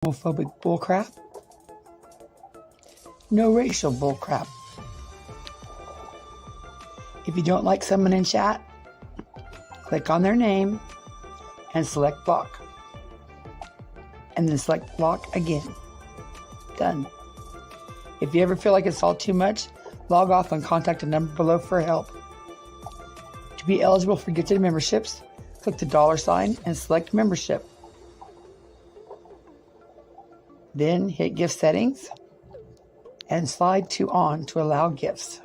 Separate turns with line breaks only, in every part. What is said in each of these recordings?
homophobic bullcrap. No racial bullcrap. If you don't like someone in chat, click on their name and select block. And then select block again. Done. If you ever feel like it's all too much, log off and contact the number below for help. To be eligible for gifted memberships, click the $sign and select membership. Then hit gift settings and slide to on to allow gifts.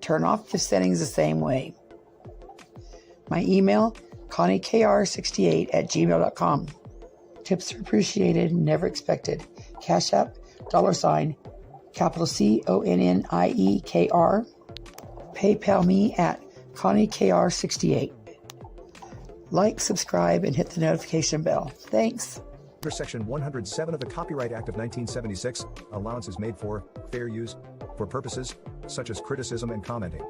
Turn off gift settings the same way. My email, ConnieKR68@gmail.com. Tips are appreciated, never expected. Cash App, $sign, capital CONNIEKR. PayPal me at ConnieKR68. Like, subscribe, and hit the notification bell. Thanks.
Under Section 107 of the Copyright Act of 1976, allowance is made for fair use for purposes such as criticism and commenting.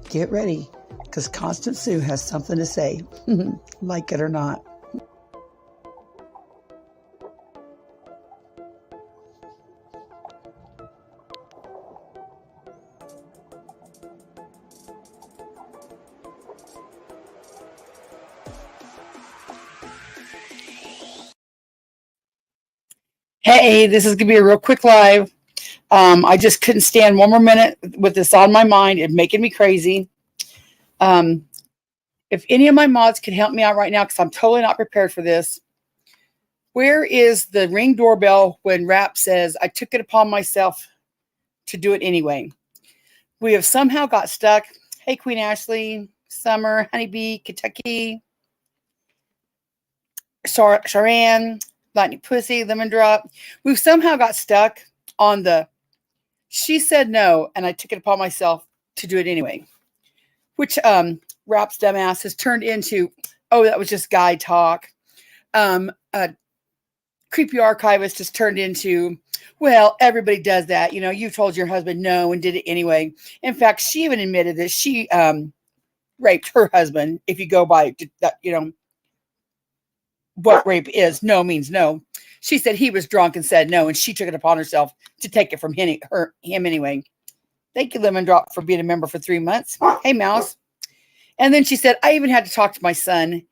Get ready, because Constant Sue has something to say, like it or not. Hey, this is going to be a real quick live. I just couldn't stand one more minute with this on my mind. It's making me crazy. If any of my mods can help me out right now, because I'm totally not prepared for this. Where is the ring doorbell when Rap says, I took it upon myself to do it anyway? We have somehow got stuck. Hey, Queen Ashley, Summer, Honeybee, Kentucky, Sharan, Lightning Pussy, Lemon Drop. We've somehow got stuck on the she said no, and I took it upon myself to do it anyway. Which Rap's dumbass has turned into, oh, that was just guy talk. Creepy Archivist has turned into, well, everybody does that. You know, you told your husband no and did it anyway. In fact, she even admitted that she raped her husband. If you go by that, you know, what rape is, no means no. She said he was drunk and said no, and she took it upon herself to take it from him anyway. Thank you, Lemon Drop, for being a member for 3 months. Hey, Mouse. And then she said, I even had to talk to my son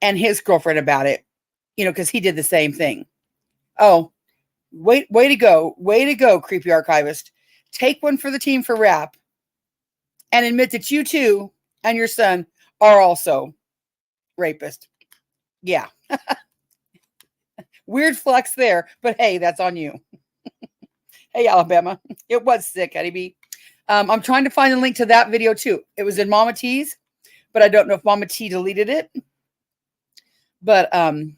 and his girlfriend about it, you know, because he did the same thing. Oh, way to go. Way to go, Creepy Archivist. Take one for the team for Rap and admit that you too and your son are also rapists. Yeah. Weird flex there, but hey, that's on you. Hey, Alabama. It was sick, Honeybee. I'm trying to find a link to that video too. It was in Mama T's, but I don't know if Mama T deleted it. But I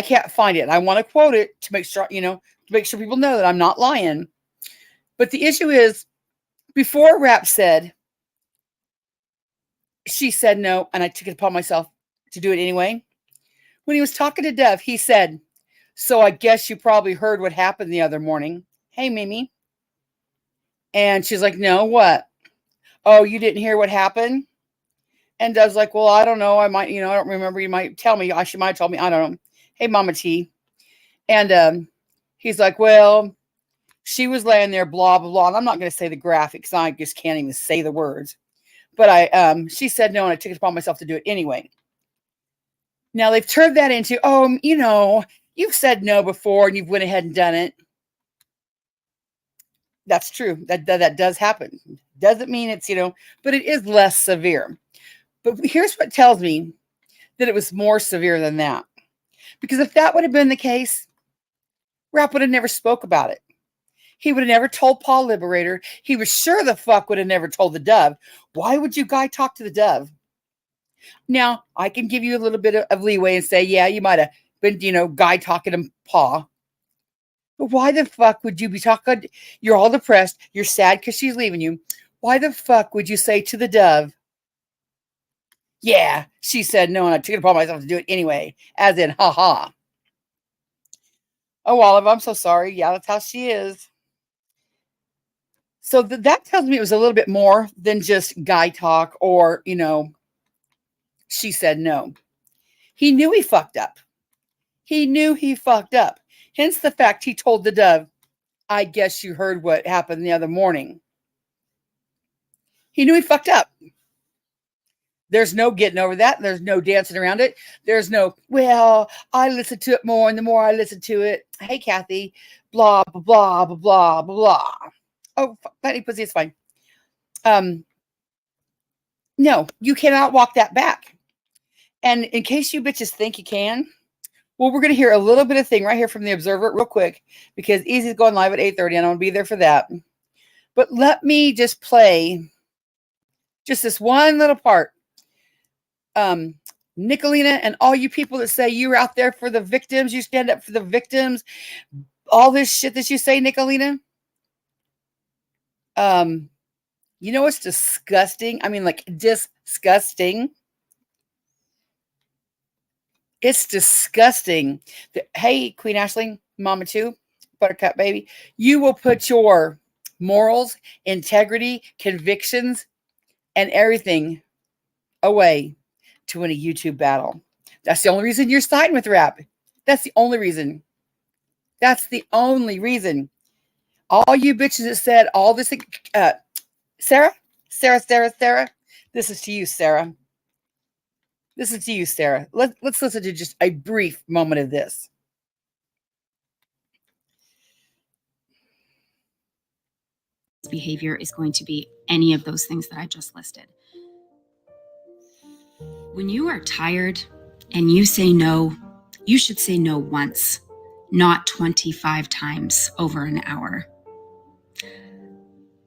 can't find it. I want to quote it to make sure, you know, to make sure people know that I'm not lying. But the issue is, before Rap said, she said no, and I took it upon myself to do it anyway. When he was talking to Dev, he said, so I guess you probably heard what happened the other morning. Hey, Mimi. And she's like, no, what? Oh, you didn't hear what happened? And Dev's like, well, I don't know. I might, you know, I don't remember. You might tell me. She might have told me. I don't know. Hey, Mama T. And he's like, well, she was laying there, blah, blah, blah. And I'm not going to say the graphics. I just can't even say the words. But she said no, and I took it upon myself to do it anyway. Now they've turned that into, oh, you know, you've said no before and you've went ahead and done it. That's true. That does happen. Doesn't mean it's, you know, but it is less severe. But here's what tells me that it was more severe than that. Because if that would have been the case, Rap would have never spoke about it. He would have never told Pa Liberator. He was sure the fuck would have never told the Dove. Why would you guy talk to the Dove? Now, I can give you a little bit of leeway and say, yeah, you might have been, you know, guy talking to Pa. But why the fuck would you be talking? You're all depressed. You're sad because she's leaving you. Why the fuck would you say to the Dove, yeah, she said no, and I took it upon myself to do it anyway, as in, haha. Oh, Olive, I'm so sorry. Yeah, that's how she is. So that tells me it was a little bit more than just guy talk or, you know, she said no. He knew he fucked up. He knew he fucked up. Hence the fact he told the dove, I guess you heard what happened the other morning. He knew he fucked up. There's no getting over that. There's no dancing around it. There's no, well, I listen to it more, and the more I listen to it, hey, Kathy, blah, blah, blah, blah, blah, blah. Oh, funny pussy, it's fine. No, you cannot walk that back. And in case you bitches think you can, well, we're going to hear a little bit of thing right here from the Observer real quick, because Easy's going live at 8:30, and I'm going to be there for that. But let me just play just this one little part. Nicolina, and all you people that say you're out there for the victims, you stand up for the victims, all this shit that you say, Nicolina. You know what's disgusting? I mean, like, disgusting. It's disgusting. Hey, Queen Ashling, Mama 2, Buttercup Baby, you will put your morals, integrity, convictions, and everything away to win a YouTube battle. That's the only reason you're siding with rap. That's the only reason. That's the only reason. All you bitches that said all this, Sarah, this is to you, Sarah. This is to you, Sarah. Let's listen to just a brief moment of this.
Behavior is going to be any of those things that I just listed. When you are tired and you say no, you should say no once, not 25 times over an hour.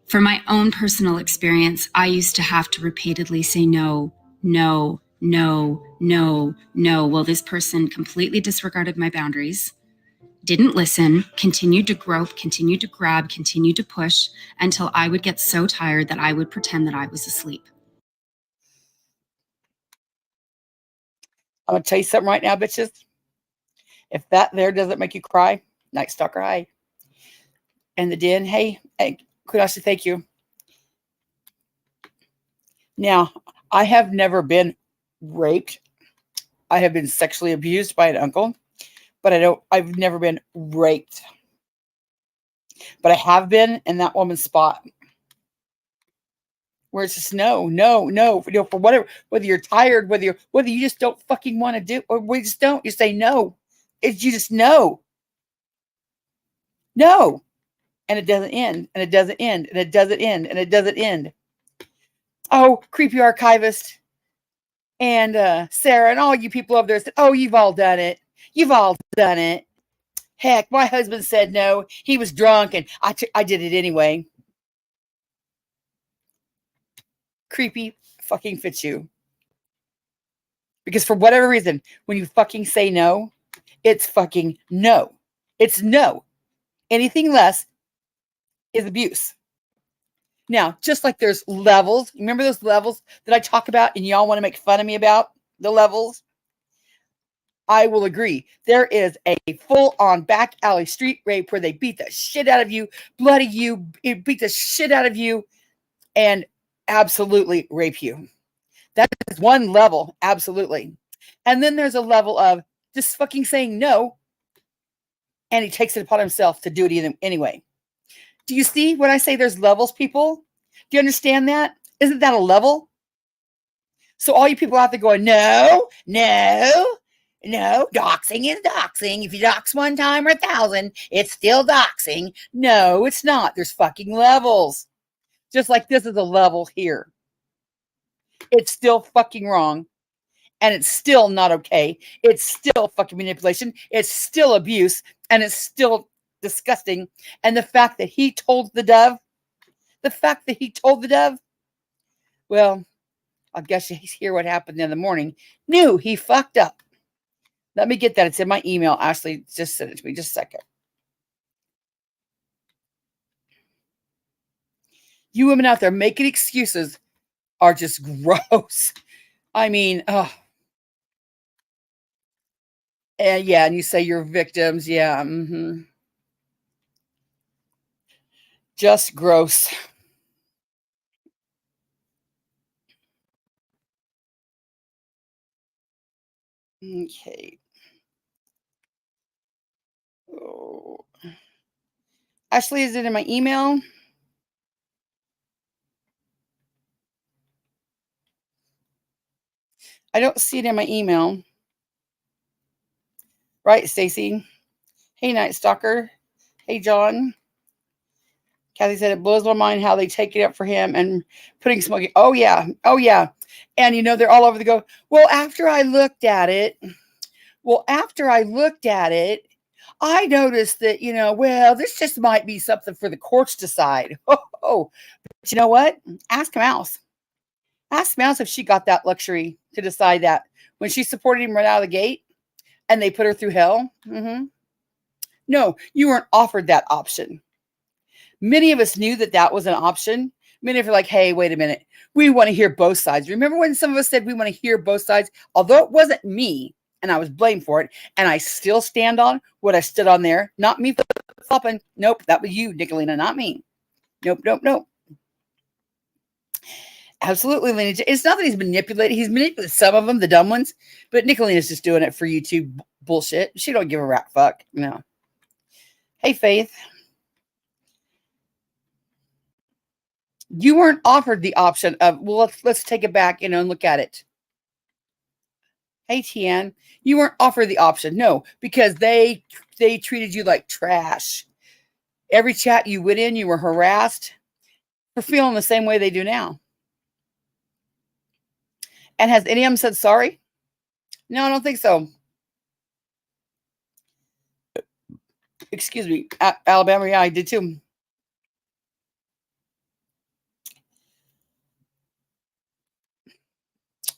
For my own personal experience, I used to have to repeatedly say no, no, no, no, no. Well, this person completely disregarded my boundaries, didn't listen, continued to grope, continued to grab, continued to push until I would get so tired that I would pretend that I was asleep.
I'm going to tell you something right now, bitches. If that there doesn't make you cry, Night Stalker, hi. And the Den, hey, Kudashi, thank you. Now, I have never been raped. I have been sexually abused by an uncle, but I've never been raped. But I have been in that woman's spot where it's just no, for whatever, whether you're tired, whether you just don't fucking want to do, or we just don't, you say no. You just no. No. And it doesn't end, and it doesn't end, and it doesn't end, and it doesn't end. Oh, creepy archivist and Sarah and all you people over there said, oh, you've all done it. You've all done it. Heck, my husband said no. He was drunk, and I did it anyway. Creepy fucking fits you. Because for whatever reason, when you fucking say no, it's fucking no. It's no. Anything less is abuse. Now, just like there's levels, remember those levels that I talk about and y'all want to make fun of me about? The levels? I will agree. There is a full-on back alley street rape where they beat the shit out of you, bloody you, beat the shit out of you, and absolutely rape you. That is one level, absolutely. And then there's a level of just fucking saying no, and he takes it upon himself to do it anyway. Do you see when I say there's levels, people? Do you understand that? Isn't that a level? So all you people out there going, no, doxing is doxing. If you dox one time or 1,000, it's still doxing. No, it's not. There's fucking levels. Just like this is a level here. It's still fucking wrong. And it's still not okay. It's still fucking manipulation. It's still abuse. And it's still disgusting. And the fact that he told the dove, well, I guess you hear what happened in the morning. Knew he fucked up. Let me get that. It's in my email. Ashley just sent it to me. Just a second. You women out there making excuses are just gross. I mean, oh. And yeah, and you say you're victims. Yeah. Mm-hmm. Just gross. Okay. Ashley, is it in my email? I don't see it in my email. Right, Stacy? Hey, Night Stalker. Hey, John. Kathy said it blows my mind how they take it up for him and putting smoking. Oh, yeah. Oh, yeah. And, they're all over the go. Well, after I looked at it, I noticed that, this just might be something for the courts to decide. Oh, but you know what? Ask Mouse. Ask Mouse if she got that luxury to decide that when she supported him right out of the gate and they put her through hell. No, you weren't offered that option. Many of us knew that was an option. Many of us are like, hey, wait a minute. We want to hear both sides. Remember when some of us said we want to hear both sides? Although it wasn't me and I was blamed for it, and I still stand on what I stood on there. Not me flopping. Nope, that was you, Nicolina, not me. Nope. Absolutely, lineage. It's not that he's manipulated. He's manipulated some of them, the dumb ones, but Nicolina's just doing it for YouTube bullshit. She don't give a rat fuck. No. Hey, Faith. You weren't offered the option of, well, let's take it back, and look at it. Hey, Tian. You weren't offered the option. No, because they treated you like trash. Every chat you went in, you were harassed for feeling the same way they do now. And has any of them said sorry? No, I don't think so. Excuse me. Alabama, yeah, I did too.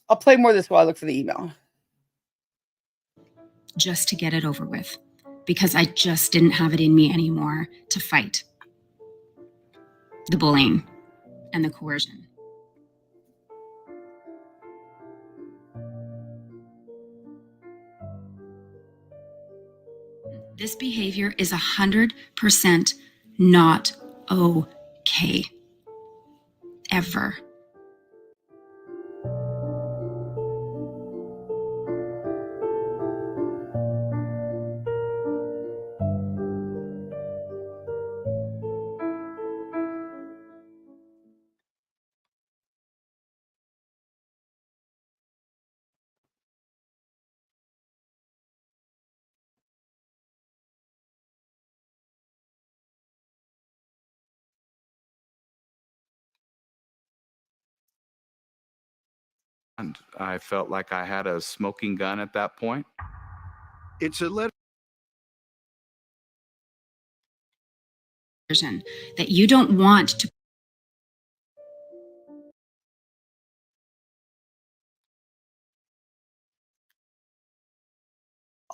I'll play more of this while I look for the email.
Just to get it over with, because I just didn't have it in me anymore to fight the bullying and the coercion. This behavior is 100% not okay. Ever.
And I felt like I had a smoking gun at that point.
It's a letter.
That you don't want to.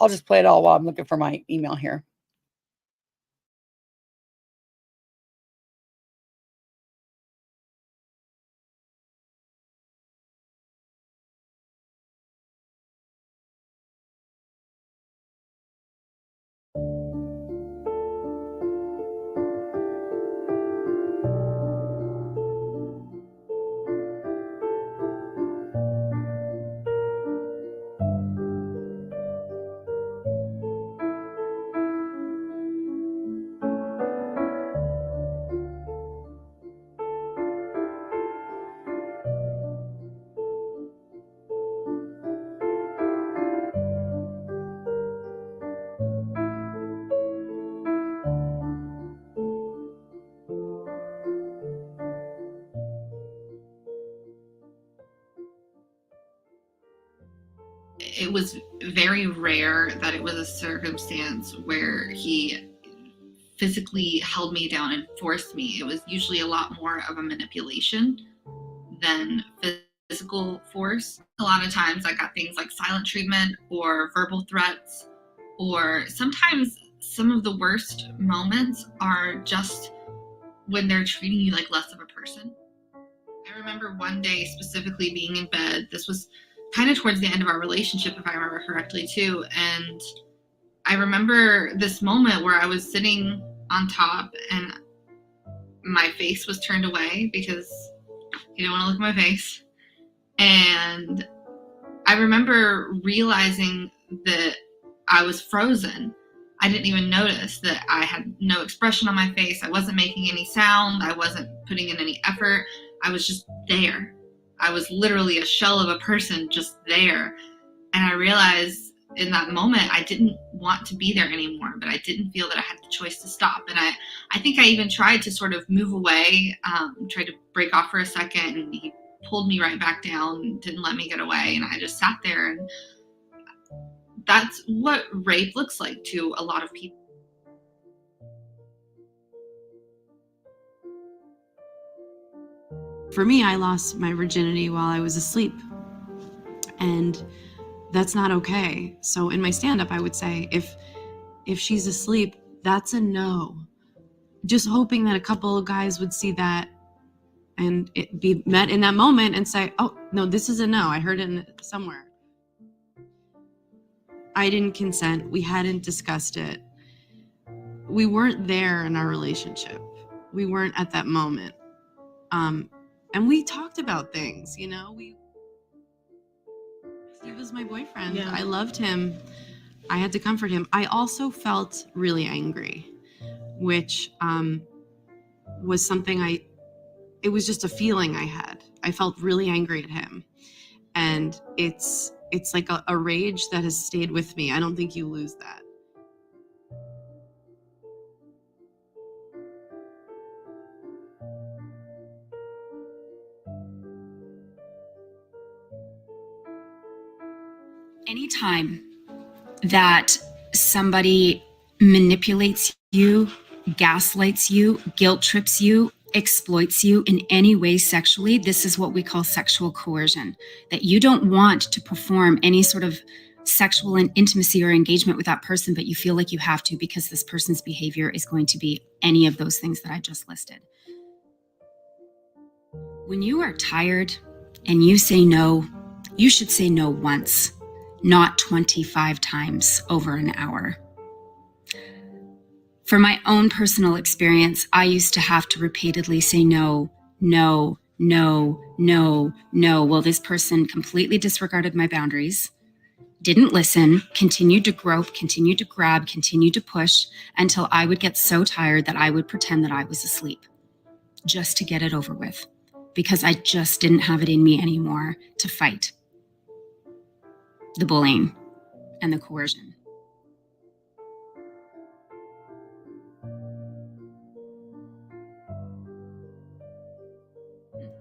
I'll just play it all while I'm looking for my email here.
It was very rare that it was a circumstance where he physically held me down and forced me. It was usually a lot more of a manipulation than physical force. A lot of times I got things like silent treatment or verbal threats, or sometimes some of the worst moments are just when they're treating you like less of a person. I remember one day specifically being in bed. This was kind of towards the end of our relationship, if I remember correctly too. And I remember this moment where I was sitting on top and my face was turned away because he didn't want to look at my face. And I remember realizing that I was frozen. I didn't even notice that I had no expression on my face. I wasn't making any sound. I wasn't putting in any effort. I was just there. I was literally a shell of a person just there. And I realized in that moment, I didn't want to be there anymore, but I didn't feel that I had the choice to stop. And I think I even tried to sort of move away, tried to break off for a second, and he pulled me right back down and didn't let me get away. And I just sat there, and that's what rape looks like to a lot of people.
For me, I lost my virginity while I was asleep, and that's not okay. So in my stand-up, I would say, if she's asleep, that's a no. Just hoping that a couple of guys would see that and it be met in that moment and say, oh, no, this is a no. I heard it somewhere. I didn't consent. We hadn't discussed it. We weren't there in our relationship. We weren't at that moment. And we talked about things, you know, he was my boyfriend. Yeah. I loved him. I had to comfort him. I also felt really angry, which was something it was just a feeling I had. I felt really angry at him. And it's like a rage that has stayed with me. I don't think you lose that.
Anytime that somebody manipulates you, gaslights you, guilt trips you, exploits you in any way sexually, this is what we call sexual coercion. That you don't want to perform any sort of sexual and intimacy or engagement with that person, but you feel like you have to because this person's behavior is going to be any of those things that I just listed. When you are tired and you say no, you should say no once, not 25 times over an hour. For my own personal experience, I used to have to repeatedly say no, no, no, no, no. Well, this person completely disregarded my boundaries, didn't listen, continued to grope, continued to grab, continued to push until I would get so tired that I would pretend that I was asleep just to get it over with, because I just didn't have it in me anymore to fight the bullying and the coercion.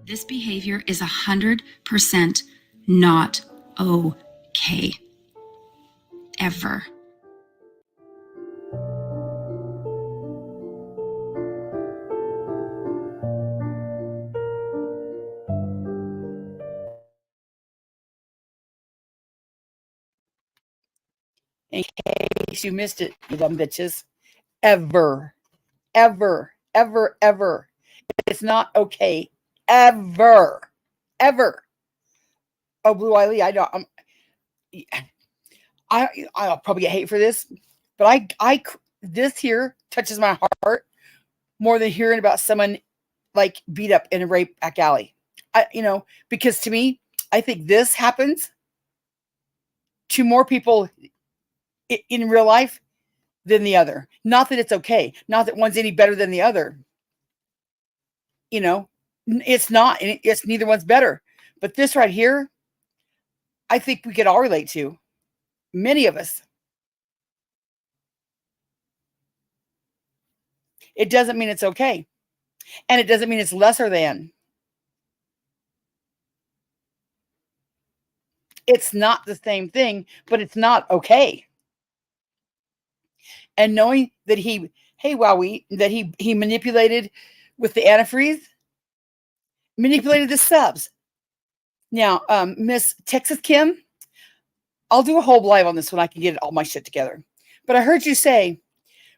This behavior is 100% not okay. Ever.
In case you missed it, you dumb bitches. Ever. Ever. Ever. Ever. It's not okay. Ever. Ever. Oh, Blue Eye Lee, I'll probably get hate for this, but this here touches my heart more than hearing about someone like beat up in a rape back alley. Because to me, I think this happens to more people in real life than the other. Not that it's okay. Not that one's any better than the other. It's not. It's neither one's better. But this right here, I think we could all relate to. Many of us. It doesn't mean it's okay. And it doesn't mean it's lesser than. It's not the same thing, but it's not okay. And knowing that he manipulated with the antifreeze, manipulated the subs. Now, Miss Texas Kim, I'll do a whole live on this when I can get all my shit together. But I heard you say,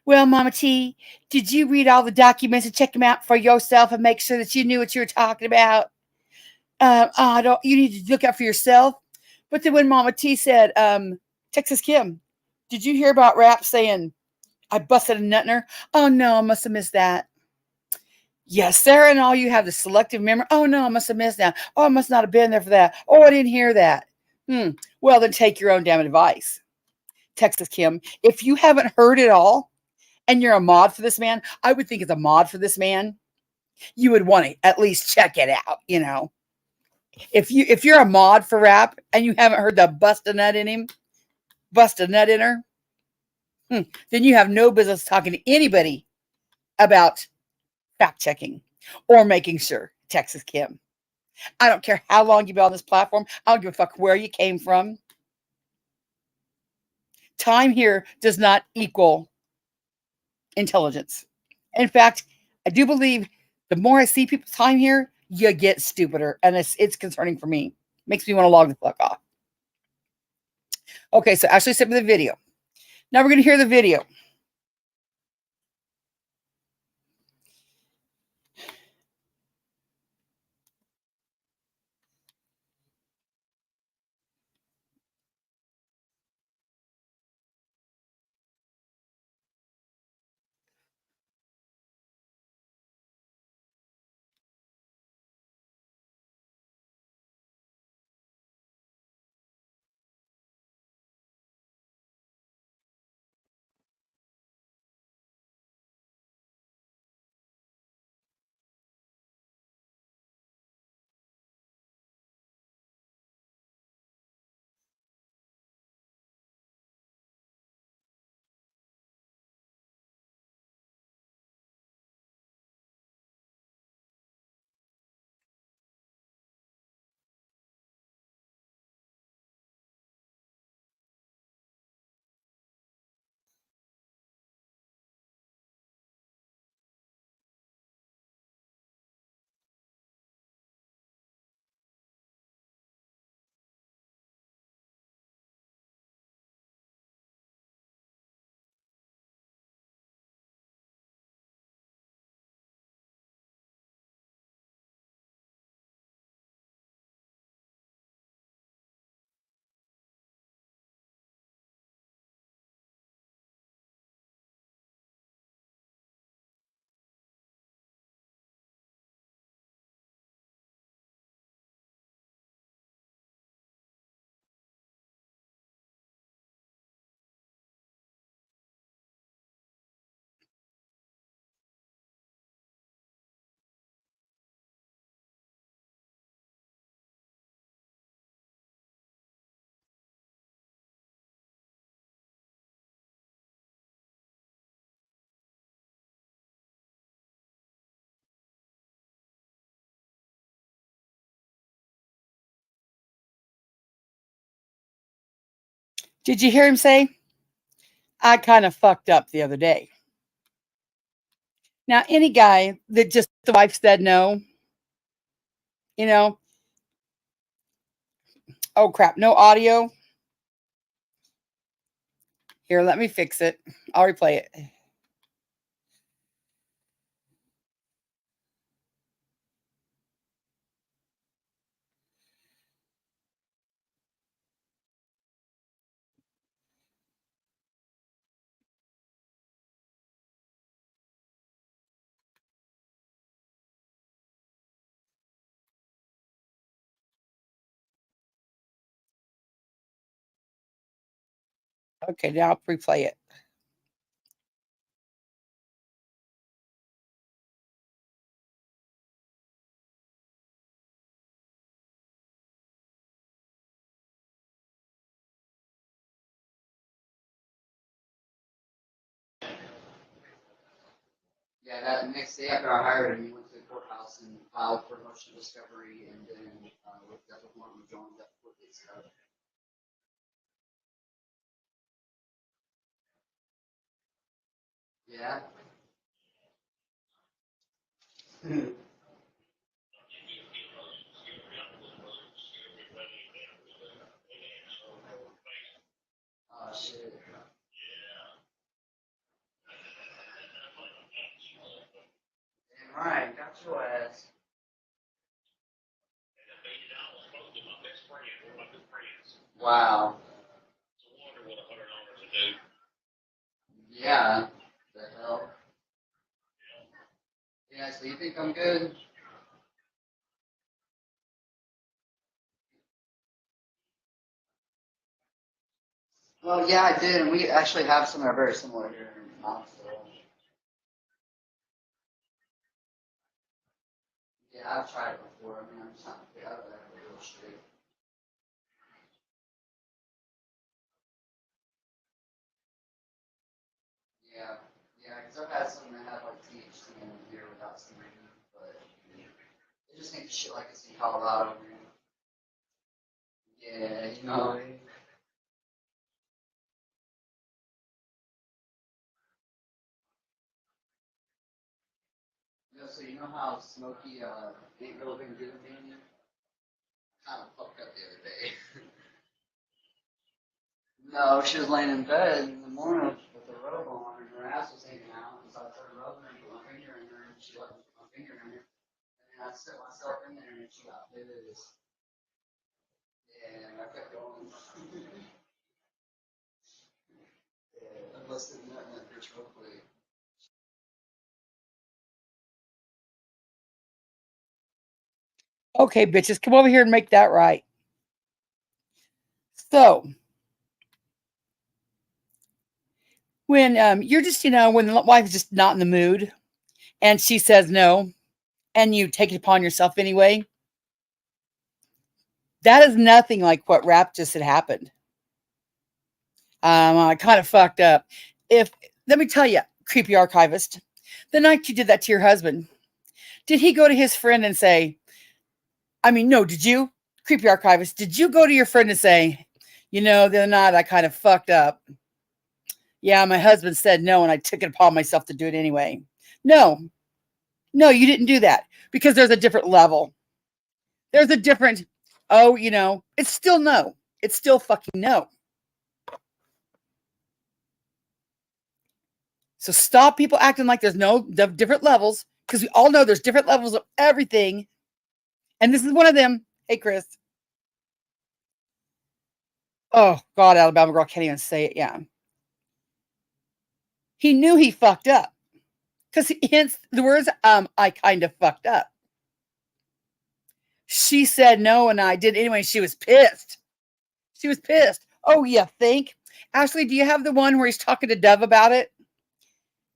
well, Mama T, did you read all the documents and check them out for yourself and make sure that you knew what you were talking about? You need to look out for yourself. But then when Mama T said, Texas Kim, did you hear about rap saying, I busted a nut in her? Oh, no, I must have missed that. Yes, Sarah and all, you have the selective memory. Oh, no, I must have missed that. Oh, I must not have been there for that. Oh, I didn't hear that. Well, then take your own damn advice. Texas Kim. If you haven't heard it all and you're a mod for this man, I would think as a mod for this man, you would want to at least check it out, you know. If you're a mod for rap and you haven't heard the bust a nut in him, bust a nut in her, then you have no business talking to anybody about fact checking or making sure. Texas Kim. I don't care how long you've been on this platform. I don't give a fuck where you came from. Time here does not equal intelligence. In fact, I do believe the more I see people's time here, you get stupider. And it's concerning for me. Makes me want to log the fuck off. Okay, so Ashley sent me the video. Now we're going to hear the video. Did you hear him say, I kind of fucked up the other day? Now, any guy that just the wife said no, you know, oh crap, no audio. Here, let me fix it. I'll replay it. Okay, now I'll replay it.
Yeah, that next day after I hired him, he went to the courthouse and filed for motion discovery, and then looked up with Martin Jones that court case started. Yeah. Oh shit. Damn right, got your ass. Wow. Yeah. The hell. Yeah, so you think I'm good? Well, yeah, I did, and we actually have some that are very similar here in Knoxville. Yeah, I've tried it before. I mean, I'm just not out of that real straight. Yeah, yeah, because I've had some that have like THC in here without CBD, but they just make shit like it's in Colorado. Man. Yeah, you know. You know, so you know how Smokey ain't really been good at me? Kind of fucked up the other day. No, she was laying in bed in the morning with a robe on and her ass was hanging out. And so I started rubbing her and put my finger in her and she let me put my finger in her. And then I set myself in there and she got pissed. Yeah, and I kept going. Yeah, I busted a nut in that bitch real quick.
Okay, bitches, come over here and make that right. So when you're just, when the wife is just not in the mood and she says no, and you take it upon yourself anyway, that is nothing like what rap just had happened. I kind of fucked up. Let me tell you, creepy archivist, the night you did that to your husband, did he go to his friend and say, no, did you, creepy archivist, did you go to your friend and say, the other night I kind of fucked up. Yeah, my husband said no, and I took it upon myself to do it anyway. No, you didn't do that because there's a different level. There's a different, it's still no. It's still fucking no. So stop people acting like there's no different levels, because we all know there's different levels of everything. And this is one of them. Hey, Chris. Oh, God, Alabama girl, can't even say it. Yeah. He knew he fucked up. Because hence the words, I kind of fucked up. She said no, and I did anyway. She was pissed. She was pissed. Oh, you think? Ashley, do you have the one where he's talking to Dove about it?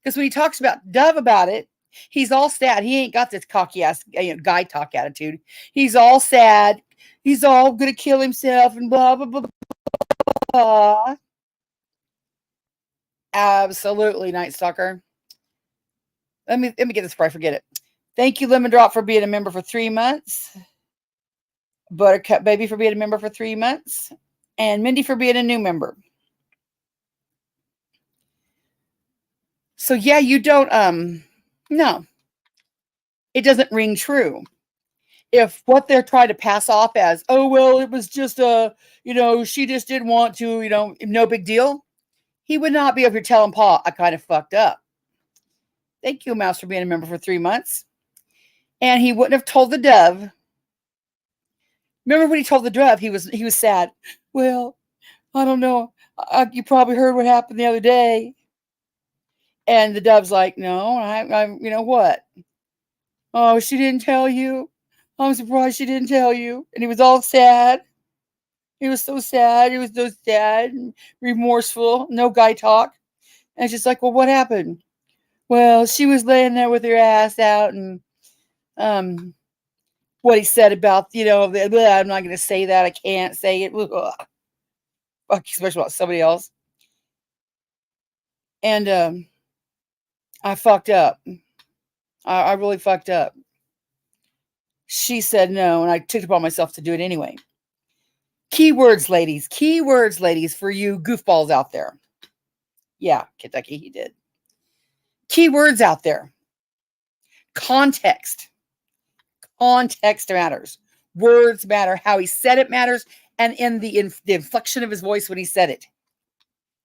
Because when he talks about Dove about it, he's all sad. He ain't got this cocky ass guy talk attitude. He's all sad. He's all gonna kill himself and blah blah blah blah. Absolutely, Night Stalker. Let me get this before I forget it. Thank you, Lemon Drop, for being a member for 3 months. Buttercup Baby for being a member for 3 months. And Mindy for being a new member. So yeah, you don't no. It doesn't ring true. If what they're trying to pass off as, oh well, it was just she just didn't want to, no big deal. He would not be over here telling Pa, I kind of fucked up. Thank you, Mouse, for being a member for 3 months. And he wouldn't have told the Dove. Remember when he told the Dove, he was sad. Well, I don't know. You probably heard what happened the other day. And the Dove's like, no, I what? Oh, she didn't tell you. I'm surprised she didn't tell you. And he was all sad. He was so sad. He was so sad and remorseful. No guy talk. And it's just like, well, what happened? Well, she was laying there with her ass out, and what he said about, I'm not going to say that. I can't say it. Fuck, especially about somebody else. And I fucked up. I really fucked up. She said no, and I took it upon myself to do it anyway. Keywords, ladies. Keywords, ladies, for you goofballs out there. Yeah, Kentucky, he did. Keywords out there. Context. Context matters. Words matter. How he said it matters. And in the inflection of his voice when he said it.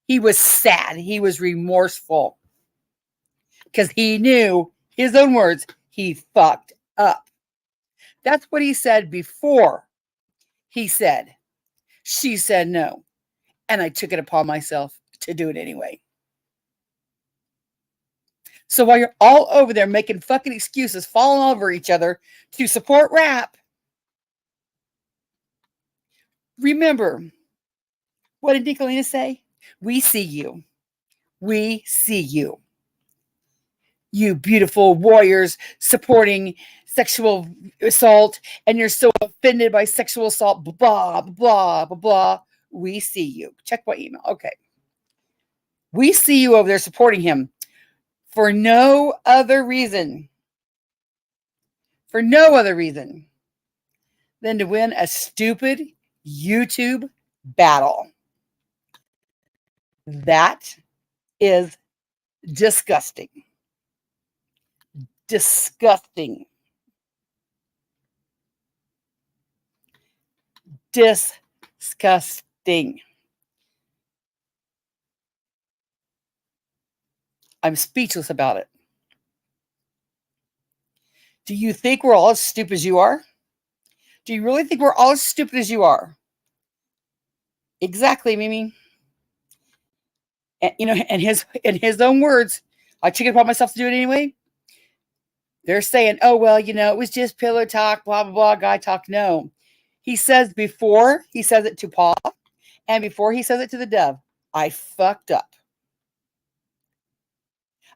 He was sad. He was remorseful. Because he knew, his own words, he fucked up. That's what he said before he said, she said no. And I took it upon myself to do it anyway. So while you're all over there making fucking excuses, falling over each other to support rap, remember, what did Nicolina say? We see you. We see you. You beautiful warriors supporting sexual assault, and you're so offended by sexual assault, blah, blah, blah, blah. We see you. Check my email. Okay. We see you over there supporting him for no other reason. For no other reason than to win a stupid YouTube battle. That is disgusting. Disgusting. Disgusting. I'm speechless about it. Do you think we're all as stupid as you are? Do you really think we're all as stupid as you are? Exactly, Mimi. And, in his own words, I took it upon myself to do it anyway. They're saying, oh, well, it was just pillow talk, blah, blah, blah, guy talk. No. He says before he says it to Pa and before he says it to the dove, I fucked up.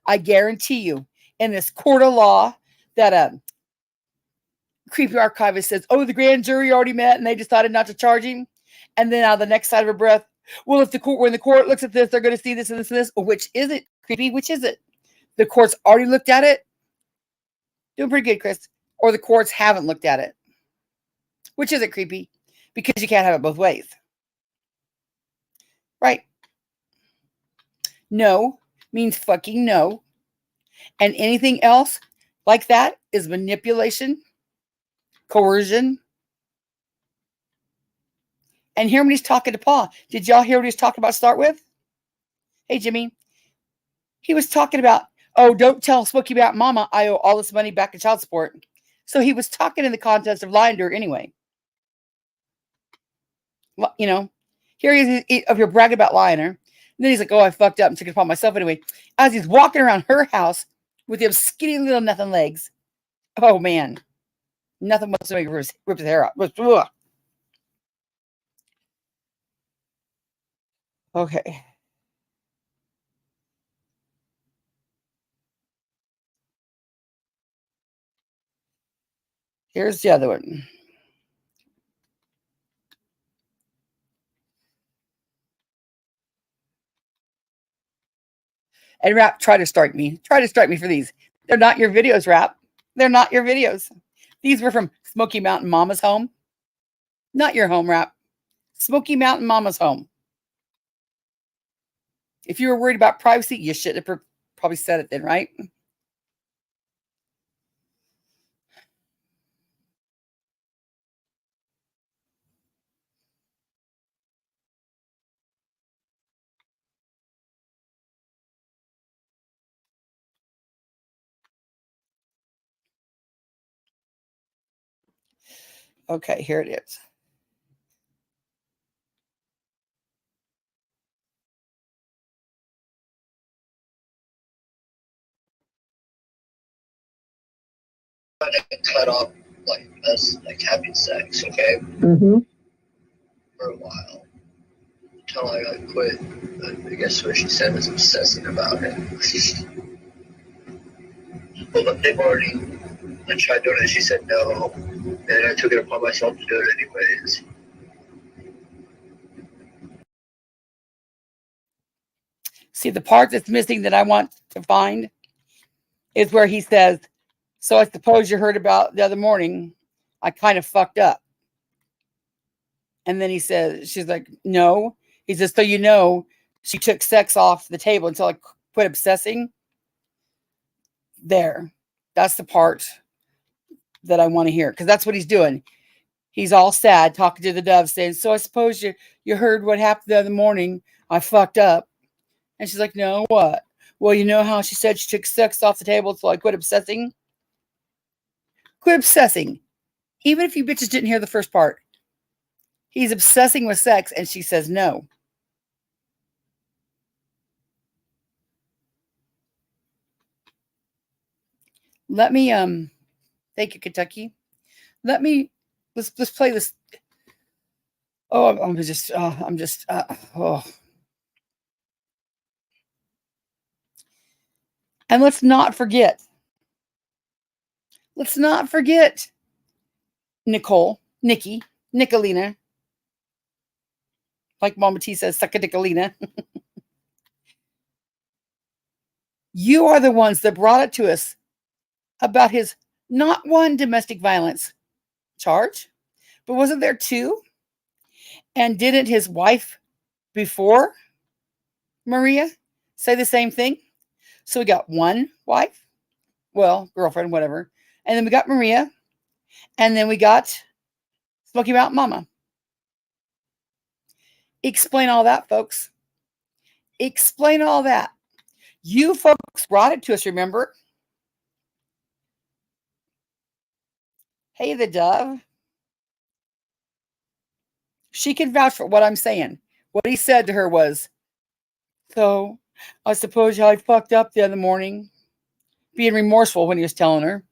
I guarantee you, in this court of law, that a creepy archivist says, oh, the grand jury already met and they decided not to charge him. And then out of the next side of her breath, well, if when the court looks at this, they're going to see this and this and this. Which is it, creepy? Which is it? The court's already looked at it. Doing pretty good, Chris. Or the courts haven't looked at it. Which is it, creepy? Because you can't have it both ways. Right. No means fucking no. And anything else like that is manipulation, coercion. And hear when he's talking to Pa. Did y'all hear what he was talking about to start with? Hey, Jimmy. He was talking about, oh, don't tell Smokey about Mama. I owe all this money back to child support. So he was talking in the context of lying to her anyway. Here he is up here bragging about lying to her. And then he's like, oh, I fucked up and took it upon myself anyway. As he's walking around her house with them skinny little nothing legs. Oh, man. Nothing whatsoever rip his hair out. Ugh. Okay. Here's the other one. And Rap, try to strike me. Try to strike me for these. They're not your videos, Rap. They're not your videos. These were from Smoky Mountain Mama's home. Not your home, Rap. Smoky Mountain Mama's home. If you were worried about privacy, you should have probably said it then, right? Okay, here it is.
Cut off us having sex, okay?
Mm-hmm.
For a while. Until I quit. I guess what she said was obsessing about it. But they've already tried doing it. She said no. And I took it upon myself to do it anyways.
See, the part that's missing that I want to find is where he says, so I suppose you heard about the other morning, I kind of fucked up. And then he says, she's like, no. He says, so she took sex off the table until I quit obsessing. There. That's the part that I want to hear. Because that's what he's doing. He's all sad, talking to the dove, saying, so I suppose you heard what happened the other morning. I fucked up. And she's like, no, what? Well, you know how she said she took sex off the table until I quit obsessing? Quit obsessing. Even if you bitches didn't hear the first part. He's obsessing with sex, and she says no. Let me, thank you, Kentucky. Let's play this. Oh, oh. And let's not forget Nikki, Nicolina, like Mama T says, suck a Nicolina. You are the ones that brought it to us about his not one domestic violence charge, but wasn't there two? And didn't his wife before Maria say the same thing? So we got one wife, well, girlfriend, whatever. And then we got Maria. And then we got Smoky Mountain Mama. Explain all that, folks. Explain all that. You folks brought it to us, remember? Hey, the dove. She can vouch for what I'm saying. What he said to her was, so I suppose I fucked up the other morning, being remorseful when he was telling her.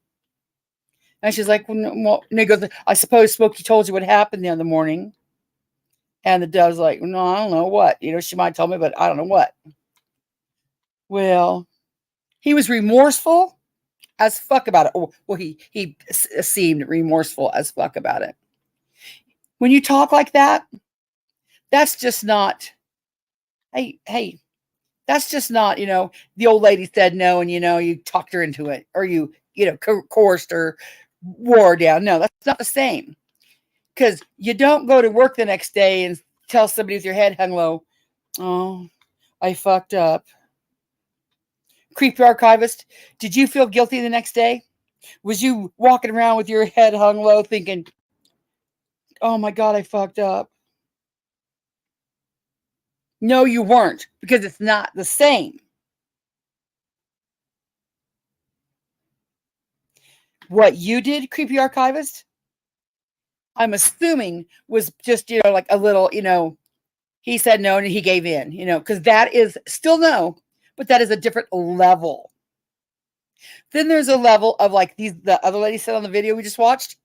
And she's like, well, and he goes, I suppose Smokey told you what happened the other morning. And the dove's like, no, I don't know what. She might tell me, but I don't know what. Well, he was remorseful as fuck about it. Oh, well, he seemed remorseful as fuck about it. When you talk like that, that's just not, hey, that's just not, the old lady said no and, you talked her into it or you coerced her, wore her down. No, that's not the same. Because you don't go to work the next day and tell somebody with your head hung low, oh, I fucked up. Creepy archivist, did you feel guilty the next day? Was you walking around with your head hung low thinking, oh my God, I fucked up? No, you weren't, because it's not the same. What you did, creepy archivist, I'm assuming was just, like a little, he said no and he gave in, because that is still no, but that is a different level. Then there's a level of like the other lady said on the video we just watched,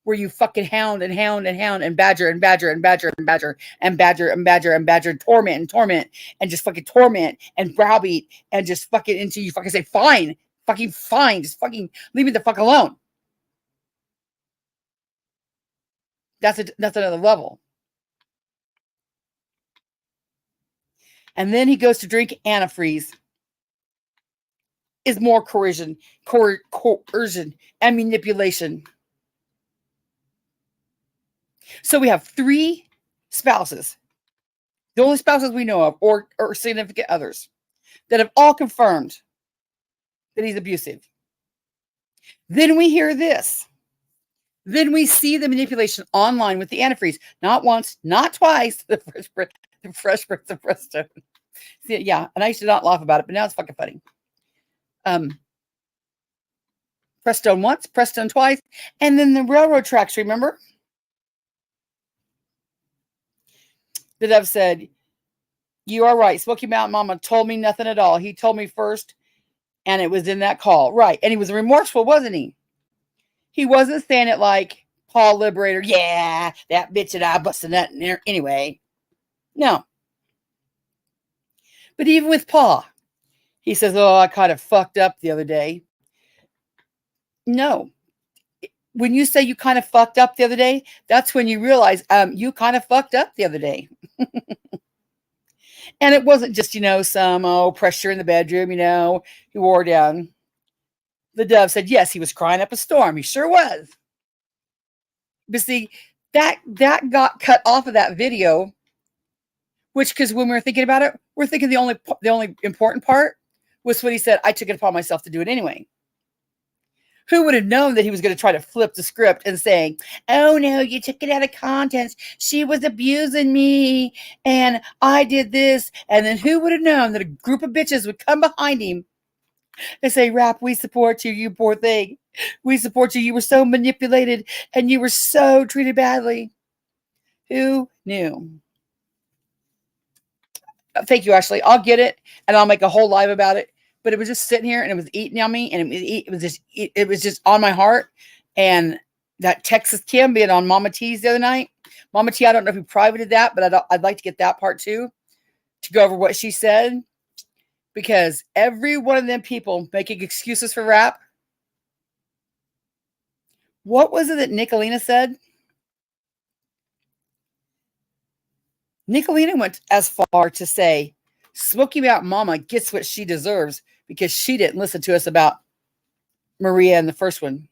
where you fucking hound and hound and hound and badger and badger and badger and badger and badger and badger and badger and torment and just fucking torment and browbeat and just fucking until you fucking say fine, just fucking leave me the fuck alone. That's another level. And then he goes to drink antifreeze. Is more coercion and manipulation. So we have 3 spouses, the only spouses we know of, or significant others, that have all confirmed that he's abusive. Then we hear this. Then we see the manipulation online with the antifreeze. Not once, not twice. The fresh Prestone. Yeah, and I used to not laugh about it, but now it's fucking funny. Prestone once, Prestone twice, and then the railroad tracks, remember? The dove said, you are right. Smoky Mountain Mama told me nothing at all. He told me first, and it was in that call. Right. And he was remorseful, wasn't he? He wasn't saying it like Paul Liberator. Yeah, that bitch and I busted that in there anyway. No. But even with Pa, he says, oh, I kind of fucked up the other day. No. When you say you kind of fucked up the other day, that's when you realize you kind of fucked up the other day. And it wasn't just, some pressure in the bedroom, he wore down. The dove said, yes, he was crying up a storm. He sure was. But see, that got cut off of that video, which, because when we were thinking about it, we're thinking the only important part was what he said, I took it upon myself to do it anyway. Who would have known that he was going to try to flip the script and say, oh no, you took it out of context. She was abusing me and I did this. And then who would have known that a group of bitches would come behind him and say, Rap, we support you, you poor thing. We support you. You were so manipulated and you were so treated badly. Who knew? Thank you, Ashley. I'll get it and I'll make a whole live about it. But it was just sitting here and it was eating on me and it was just on my heart. And that Texas Kim being on Mama T's the other night. Mama T, I don't know if we privated that, but I'd like to get that part too, to go over what she said. because every one of them people making excuses for rap. What was it that Nicolina said? Nicolina went as far to say, Smoky Mountain Mama gets what she deserves because she didn't listen to us about Maria in the first one.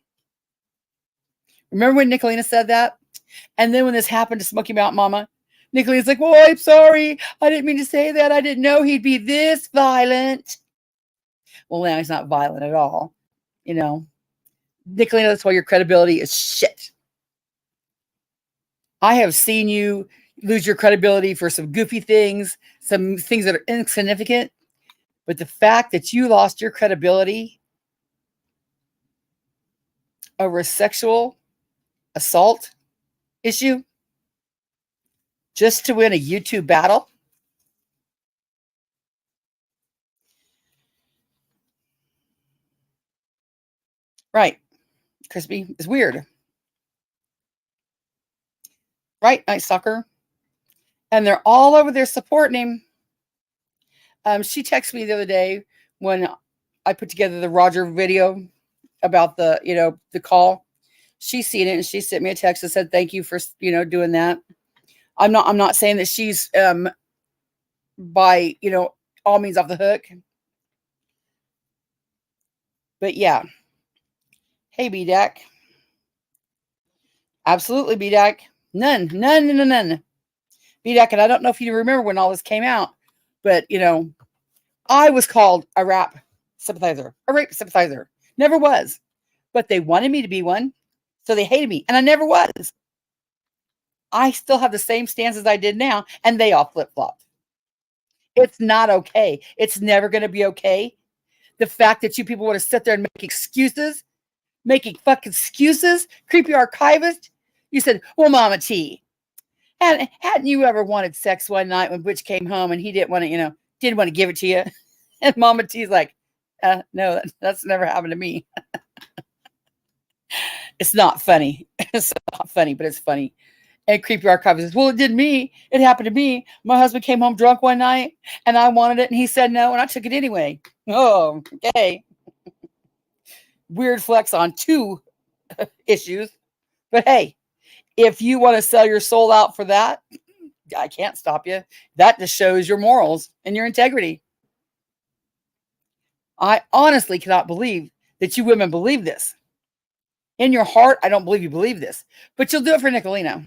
Remember when Nicolina said that? And then when this happened to Smoky Mountain Mama, Nicolina's like, well, I'm sorry. I didn't mean to say that. I didn't know he'd be this violent. Well, now he's not violent at all. You know, Nicolina, that's why your credibility is shit. I have seen you lose your credibility for some goofy things, some things that are insignificant. But the fact that you lost your credibility over a sexual assault issue just to win a YouTube battle. Right. Crispy is weird. Right, Night Stalker. And they're all over there supporting him. She texted me the other day when I put together the Roger video about the, the call. She's seen it and she sent me a text that said, thank you for, doing that. I'm not saying that she's, by, all means off the hook. But yeah. Hey, BDAC. Absolutely, BDAC. None. BDAC, and I don't know if you remember when all this came out, but, I was called a rap sympathizer, a rape sympathizer. Never was. But they wanted me to be one, so they hated me, and I never was. I still have the same stance as I did now, and they all flip-flopped. It's not okay. It's never going to be okay. The fact that you people want to sit there and make excuses, making fucking excuses, creepy archivist. You said, well, Mama T, hadn't you ever wanted sex one night when Butch came home and he didn't want to, didn't want to give it to you? And Mama T's like, no, that's never happened to me. It's not funny. It's not funny, but it's funny. And creepy archivist says, well, it did me. It happened to me. My husband came home drunk one night and I wanted it and he said no and I took it anyway. Oh, okay. Weird flex on two issues. But hey, if you want to sell your soul out for that, I can't stop you. That just shows your morals and your integrity. I honestly cannot believe that you women believe this. In your heart, I don't believe you believe this. But you'll do it for Nicolina.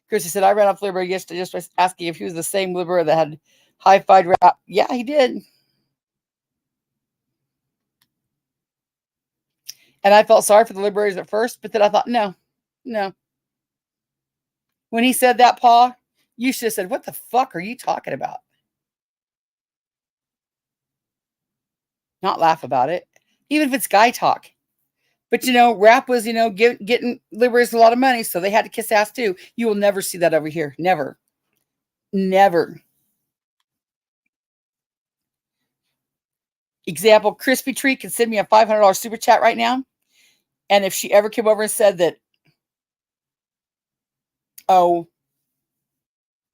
Chrissy said, I ran off Libra yesterday just by asking if he was the same Libra that had high-fied rap. Yeah, he did. And I felt sorry for the liberators at first, but then I thought, no. When he said that, Pa, you should have said, what the fuck are you talking about? Not laugh about it. Even if it's guy talk. But, rap was, getting liberators a lot of money, so they had to kiss ass too. You will never see that over here. Never. Never. Example, Crispy Treat can send me a $500 super chat right now. And if she ever came over and said that, oh,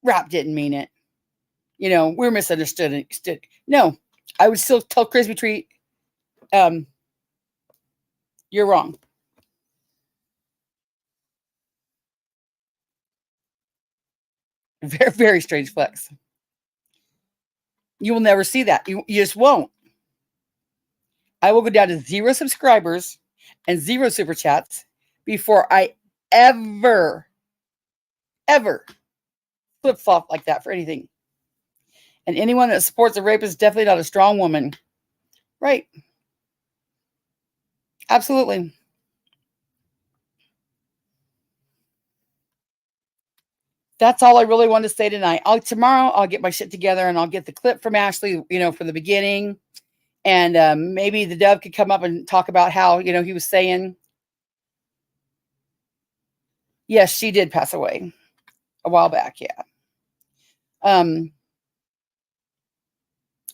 rap didn't mean it. We're misunderstood. No, I would still tell Crispy Treat, you're wrong. Very, very strange flex. You will never see that. You just won't. I will go down to 0 subscribers and 0 super chats before I ever flip-flop like that for anything. And anyone that supports a rape is definitely not a strong woman. Right. Absolutely. That's all I really wanted to say tonight. Tomorrow I'll get my shit together and I'll get the clip from Ashley, from the beginning. And maybe the Dove could come up and talk about how, he was saying, yes, she did pass away a while back. Yeah.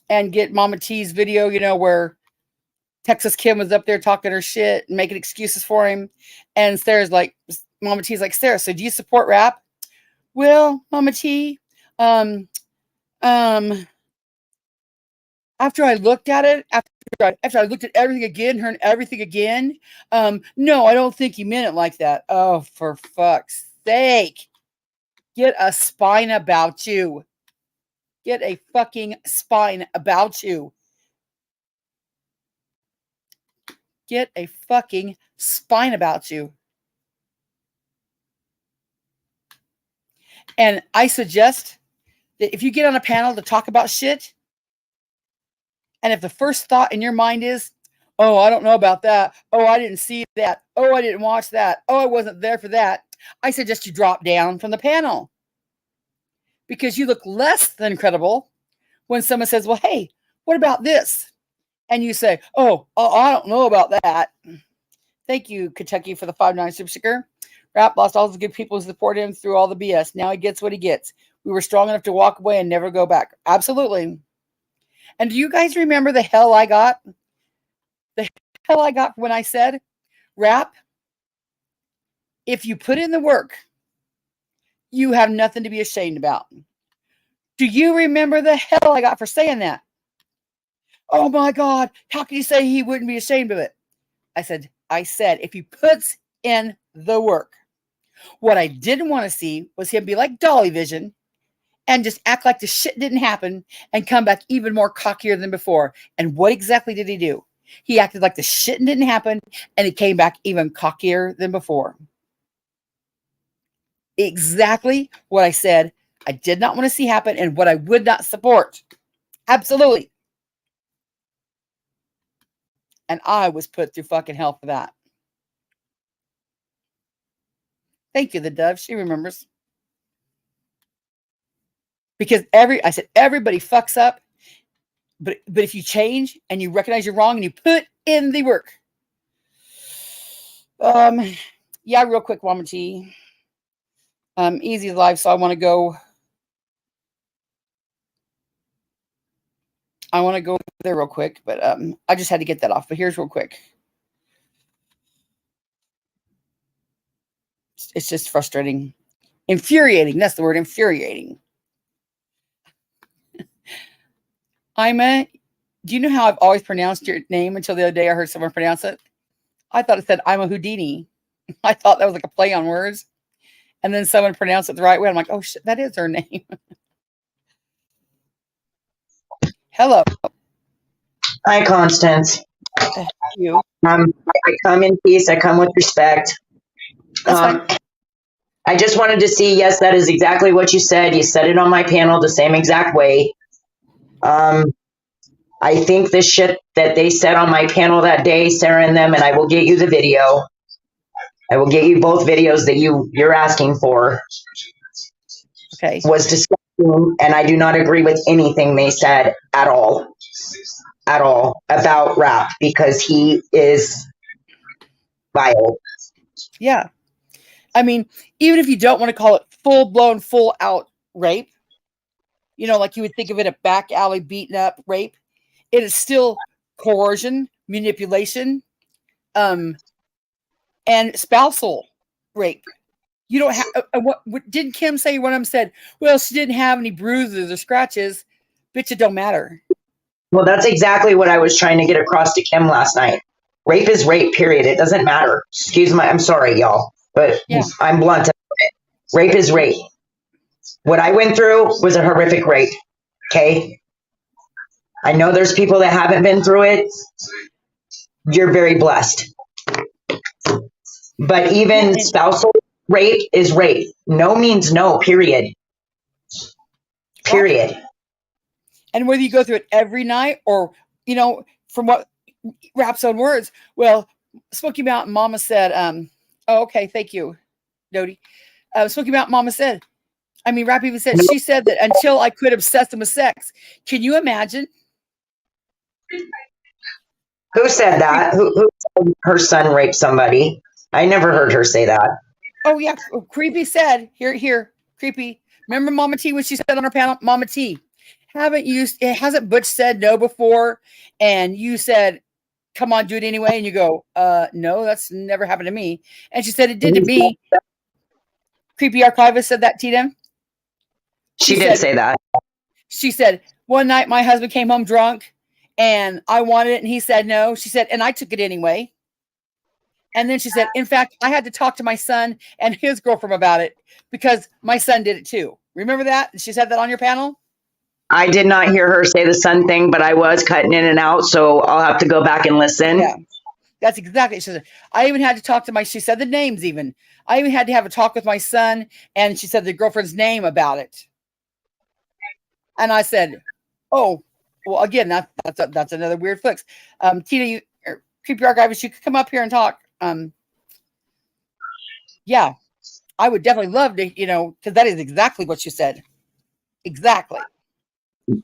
And get Mama T's video, where Texas Kim was up there talking her shit and making excuses for him. And Sarah's like, Mama T's like, Sarah, so do you support rap? Well, Mama T, after I looked at it, after I looked at everything again, heard everything again, no, I don't think he meant it like that. Oh, for fuck's sake. Get a spine about you. Get a fucking spine about you. Get a fucking spine about you. And I suggest that if you get on a panel to talk about shit, and if the first thought in your mind is, oh, I don't know about that. Oh, I didn't see that. Oh, I didn't watch that. Oh, I wasn't there for that. I suggest you drop down from the panel. Because you look less than credible when someone says, well, hey, what about this? And you say, oh, I don't know about that. Thank you, Kentucky, for the $5 super sticker. Rap lost all the good people who support him through all the BS. Now he gets what he gets. We were strong enough to walk away and never go back. Absolutely. And do you guys remember the hell I got? The hell I got when I said, Rap, if you put in the work, you have nothing to be ashamed about. Do you remember the hell I got for saying that? Oh my God, how can you say he wouldn't be ashamed of it? I said, if he puts in the work. What I didn't want to see was him be like Dolly Vision and just act like the shit didn't happen and come back even more cockier than before. And what exactly did he do? He acted like the shit didn't happen and he came back even cockier than before. Exactly what I said I did not want to see happen and what I would not support. Absolutely. And I was put through fucking hell for that. Thank you, the dove. She remembers. Because I said everybody fucks up, but if you change and you recognize you're wrong and you put in the work. Yeah, real quick, MamaT. Easy life, so I want to go there real quick, but I just had to get that off. But here's real quick. It's just frustrating. Infuriating. That's the word, infuriating. Ima, do you know how I've always pronounced your name until the other day I heard someone pronounce it? I thought it said I'm a Houdini. I thought that was like a play on words. And then someone pronounced it the right way. I'm like, oh shit, that is her name. Hello.
Hi, Constance.
You.
I come in peace. I come with respect. I just wanted to see, yes, that is exactly what you said. You said it on my panel the same exact way. I think the shit that they said on my panel that day, Sarah and them, and I will get you the video. I will get you both videos that you're asking for.
Okay.
Was disgusting, and I do not agree with anything they said at all about Rap because he is vile.
Yeah. I mean, even if you don't want to call it full-blown, full-out rape, you know, like you would think of it a back alley beaten up rape, it is still coercion, manipulation, and spousal rape. You don't have what didn't Kim say? One of them said, well, she didn't have any bruises or scratches. Bitch, it don't matter.
Well, that's exactly what I was trying to get across to Kim last night. Rape is rape, period. It doesn't matter. I'm sorry, y'all, but yeah. I'm blunt. Rape is rape. What I went through was a horrific rape. Okay. I know there's people that haven't been through it. You're very blessed. But even spousal rape is rape. No means no, period. Period.
And whether you go through it every night or, you know, from what Rap's own words, well, Smoky Mountain Mama said, oh, okay, thank you, Dodie. Smoky Mountain Mama said, I mean, Rap even said, she said that until I quit obsessing with sex. Can you imagine?
Who said that? Who said her son raped somebody? I never heard her say that.
Oh, yeah. Creepy said, here, Creepy. Remember MamaT when she said on her panel, MamaT, hasn't Butch said no before? And you said, come on, do it anyway. And you go, no, that's never happened to me. And she said, it did to me. Creepy Archivist said that, Tina.
She did say that.
She said, one night my husband came home drunk and I wanted it and he said no. She said, and I took it anyway. And then she said, in fact, I had to talk to my son and his girlfriend about it because my son did it too. Remember that? She said that on your panel?
I did not hear her say the son thing, but I was cutting in and out, so I'll have to go back and listen.
Yeah, that's exactly. She said, I even had to talk to she said the names even. I even had to have a talk with my son, and she said the girlfriend's name about it. And I said, oh, well, again, that's another weird flex. Tina, Creepy Archivist, you could come up here and talk. Yeah, I would definitely love to, because that is exactly what you said. Exactly.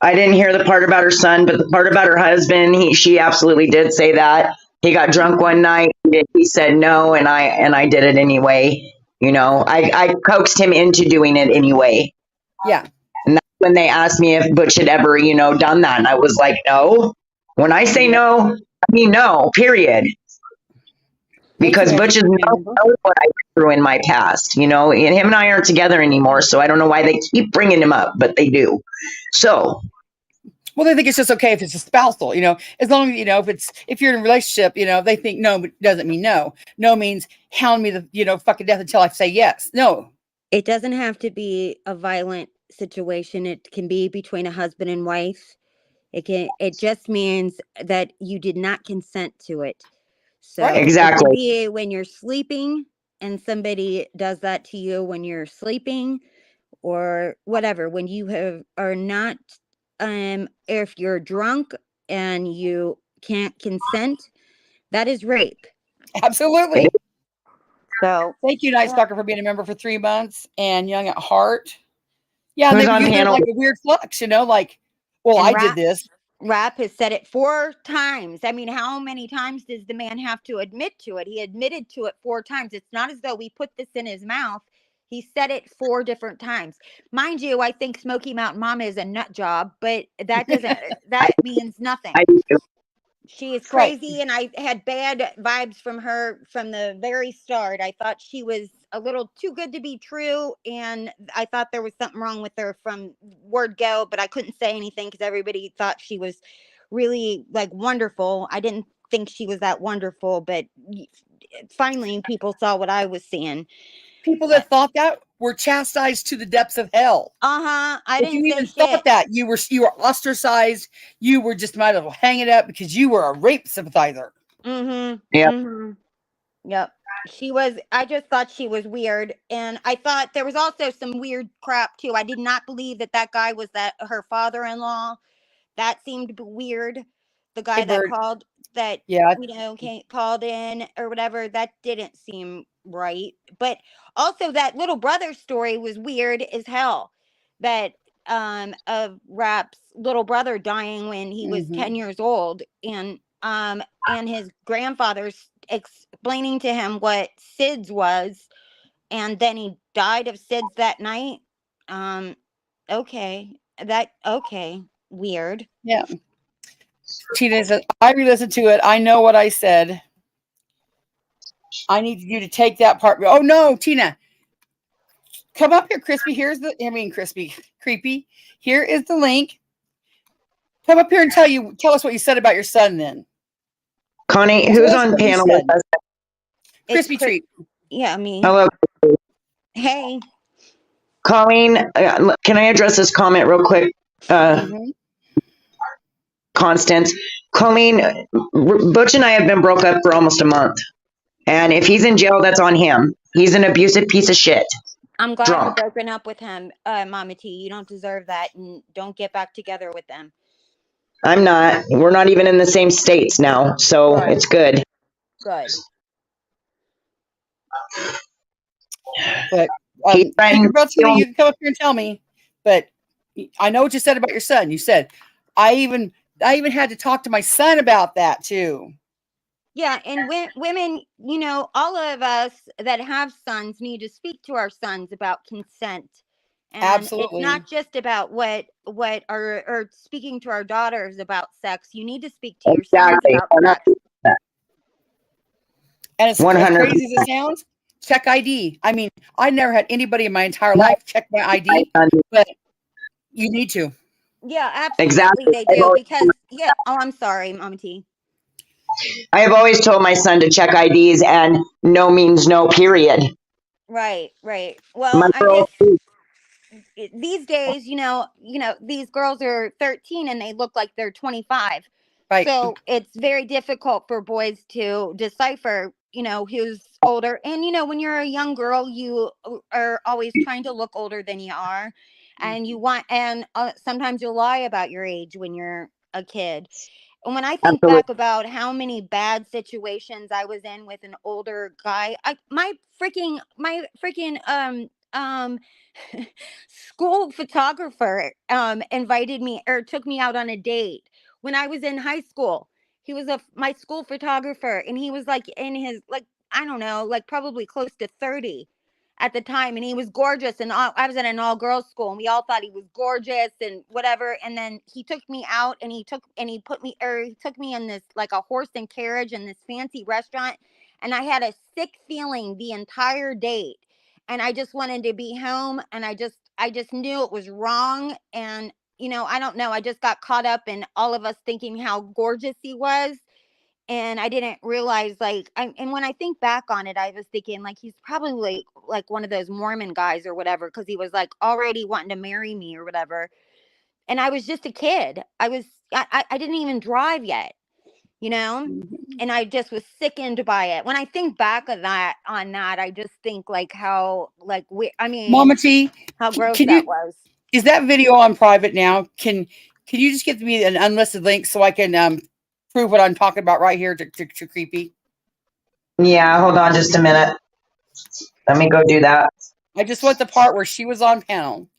I didn't hear the part about her son, but the part about her husband, she absolutely did say that. He got drunk one night. He said no, and I did it anyway. I coaxed him into doing it anyway.
Yeah.
And that's when they asked me if Butch had ever, done that. And I was like, no. When I say no, I mean no, period. Because Butch knows what I went through in my past, and him and I aren't together anymore. So I don't know why they keep bringing him up, but they do. So.
Well, they think it's just okay if it's a spousal, as long as, if you're in a relationship, they think no, but doesn't mean no. No means hound me the, fucking death until I say yes. No.
It doesn't have to be a violent situation. It can be between a husband and wife. It just means that you did not consent to it. So
right. Exactly.
It can be when you're sleeping and somebody does that to you when you're sleeping or whatever, when you are not, if you're drunk and you can't consent, that is rape.
Absolutely.
So
thank you, Night Stalker, for being a member for 3 months, and Young at Heart. Yeah,
and
they were using like a weird flux, like, well, I did this.
Rap has said it 4 times. I mean, how many times does the man have to admit to it? He admitted to it 4 times. It's not as though we put this in his mouth. He said it 4 different times. Mind you, I think Smoky Mountain Mama is a nut job, but that doesn't, that means nothing. She is crazy, and I had bad vibes from her from the very start. I thought she was a little too good to be true, and I thought there was something wrong with her from word go, but I couldn't say anything because everybody thought she was really wonderful. I didn't think she was that wonderful, but finally people saw what I was seeing.
People that thought that were chastised to the depths of hell.
I
if
didn't
you
say
even
shit.
thought that, you were ostracized. You were just might as well hang it up because you were a rape sympathizer.
Mm-hmm.
Yep.
Mm-hmm. Yep. I just thought she was weird. And I thought there was also some weird crap too. I did not believe that guy was her father-in-law. That seemed weird. The guy that called called in or whatever, that didn't seem right. But also that little brother story was weird as hell. That of Rap's little brother dying when he was 10 years old, and his grandfather's explaining to him what SIDS was, and then he died of SIDS that night. Okay, weird.
Yeah. Tina says, I re-listened to it. I know what I said. I need you to take that part. Oh no, Tina. Come up here, Crispy. Creepy. Here is the link. Come up here and tell us what you said about your son then.
Connie, who's on panel with us?
Crispy Treat.
Yeah, me.
Hello.
Hey.
Colleen, can I address this comment real quick? Constance. Colleen, Butch and I have been broke up for almost a month. And if he's in jail, that's on him. He's an abusive piece of shit.
I'm glad you're broken up with him, Mama T. You don't deserve that, and don't get back together with them.
I'm not. We're not even in the same states now, so it's good.
Good.
But you can come up here and tell me. But I know what you said about your son. You said I even had to talk to my son about that too.
Yeah, and women, all of us that have sons need to speak to our sons about consent. And
absolutely.
It's not just about what or speaking to our daughters about sex. You need to speak to your sons about sex.
And it's 100%. As crazy as it sounds, check ID. I mean, I never had anybody in my entire life check my ID, but you need to.
Yeah, absolutely
Exactly.
they do because oh, I'm sorry, Mama T.
I have always told my son to check IDs, and no means no, period.
Right.
My
Well, I
girl,
just these days, these girls are 13 and they look like they're 25.
Right.
So it's very difficult for boys to decipher, who's older. And when you're a young girl, you are always trying to look older than you are, and sometimes you'll lie about your age when you're a kid. And when I think
absolutely.
back about how many bad situations I was in with an older guy, my freaking school photographer invited me or took me out on a date when I was in high school. He was my school photographer, and he was like in his I don't know, like probably close to 30 at the time, and he was gorgeous, and I was at an all-girls school, and we all thought he was gorgeous and whatever. And then he took me out, and he took me in this like a horse and carriage in this fancy restaurant, and I had a sick feeling the entire date, and I just wanted to be home, and I just knew it was wrong. And I don't know, I just got caught up in all of us thinking how gorgeous he was, and I didn't realize and when I think back on it, I was thinking like he's probably like one of those Mormon guys or whatever, because he was like already wanting to marry me or whatever, and I was just a kid. I didn't even drive yet, and I just was sickened by it. When I think back of that I just think like how
Mama T,
how gross
can
that
you?
was.
Is that video on private now? Can you just give me an unlisted link so I can prove what I'm talking about right here to Creepy?
Yeah, hold on just a minute. Let me go do that.
I just want the part where she was on panel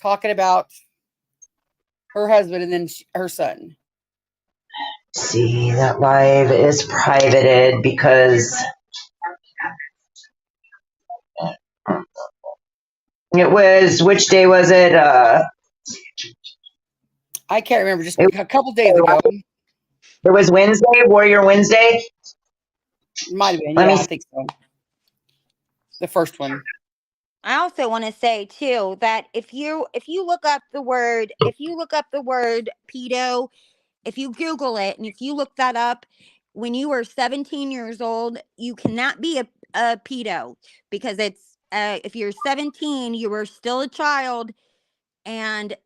talking about her husband and then her son.
See, that live is privated because it was, which day was it?
I can't remember, just a couple days ago.
It was Wednesday, Warrior Wednesday.
Might have been,
Let me
I think so. The first one.
I also want to say too that if you look up the word pedo, if you Google it and if you look that up, when you were 17 years old, you cannot be a pedo, because it's if you're 17, you were still a child, and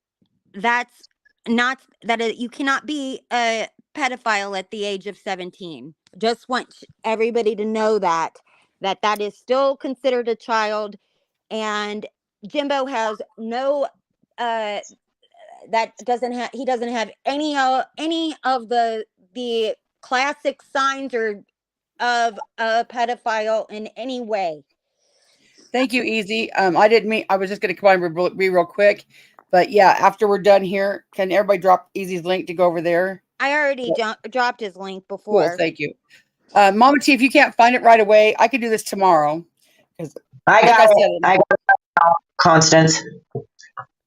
that's not you cannot be a pedophile at the age of 17. Just want everybody to know that is still considered a child. And Jimbo has no he doesn't have any of the classic signs or of a pedophile in any way.
Thank you, Easy. I didn't mean, I was just going to come on and be real quick, but yeah, after we're done here, can everybody drop Easy's link to go over there?
I already dropped his link before.
Cool, thank you. Mama T, if you can't find it right away, I could do this tomorrow.
I got it, Constance.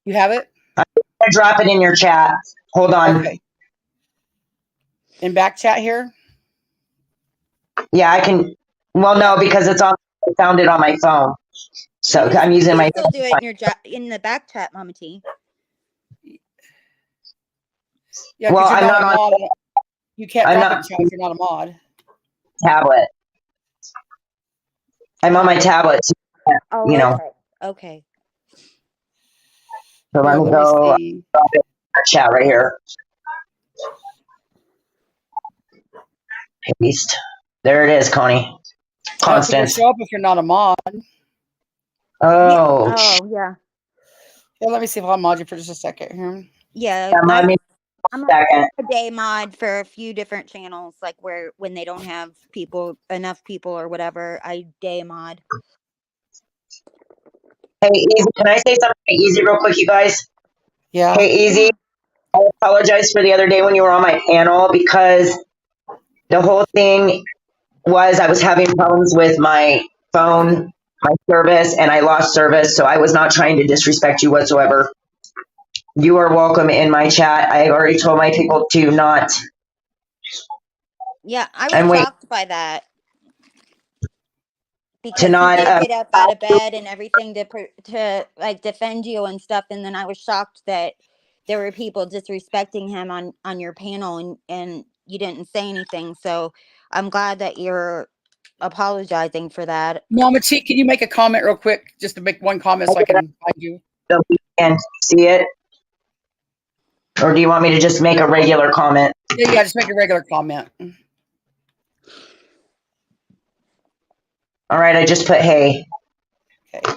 You have it?
I'm gonna drop it in your chat. Hold on.
Okay. In back chat here?
Yeah, I can. Well, no, because I found it on my phone. So I'm using my.
Still do it in the back chat, Mama T.
Yeah,
well, I'm not
on.
on.
You can't drop it in chat if you're not a mod.
Tablet. I'm on my tablet.
Oh,
you know.
Okay.
So let me go drop it in the chat right here. Paste. There it is, Connie. Constance.
Show up if you're not a mod.
Oh.
Yeah.
Yeah, let me see if I'll mod you for just a second here.
Yeah, I'm a day mod for a few different channels, like when they don't have enough people or whatever, I day mod.
Hey, Easy, can I say something Easy real quick, you guys?
Yeah.
Hey, Easy, I apologize for the other day when you were on my panel, because the whole thing was I was having problems with my phone, my service, and I lost service, so I was not trying to disrespect you whatsoever. You are welcome in my chat. I already told my people to not.
Yeah, I was shocked by that. Because
to not
he did get up out of bed and everything to like defend you and stuff, and then I was shocked that there were people disrespecting him on your panel, and you didn't say anything. So I'm glad that you're apologizing for that.
Mama T, can you make a comment real quick? Just to make one comment so I can find you.
So we can see it? Or do you want me to just make a regular comment?
Yeah, just make a regular comment.
All right, I just put hey.
Okay.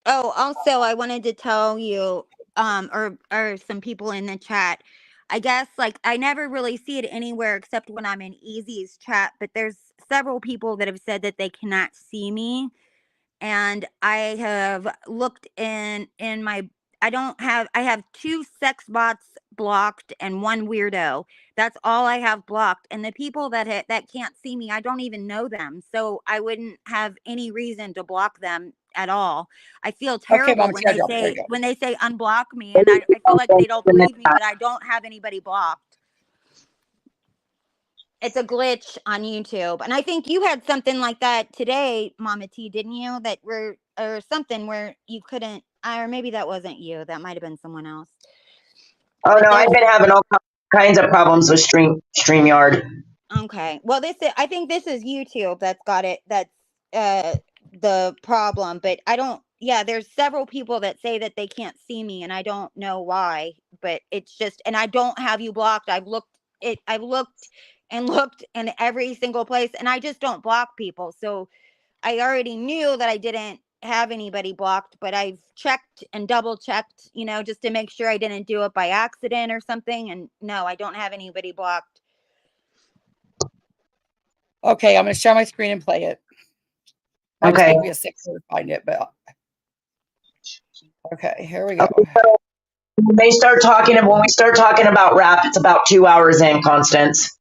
Oh, also, I wanted to tell you, or some people in the chat. I guess like I never really see it anywhere except when I'm in Easy's chat, but there's several people that have said that they cannot see me, and I have looked in my. I have 2 sex bots blocked and 1 weirdo. That's all I have blocked, and the people that can't see me, I don't even know them, so I wouldn't have any reason to block them at all. I feel terrible
Mama T,
when they say unblock me, and I feel like they don't believe me, but I don't have anybody blocked. It's a glitch on YouTube, and I think you had something like that today, Mama T, didn't you? Or something where you couldn't, or maybe that wasn't you. That might have been someone else.
Oh no, I've been having all kinds of problems with StreamYard.
Okay, well, I think this is YouTube that's got it. That's the problem, but I don't. Yeah, there's several people that say that they can't see me, and I don't know why. But it's just, and I don't have you blocked. I've looked and looked in every single place, and I just don't block people. So I already knew that I didn't have anybody blocked, but I've checked and double checked, just to make sure I didn't do it by accident or something. And no, I don't have anybody blocked.
Okay, I'm going to share my screen and play it. Might take me a second to find it, but okay, here we go.
Okay, so when we start talking about rap, it's about 2 hours in, Constance.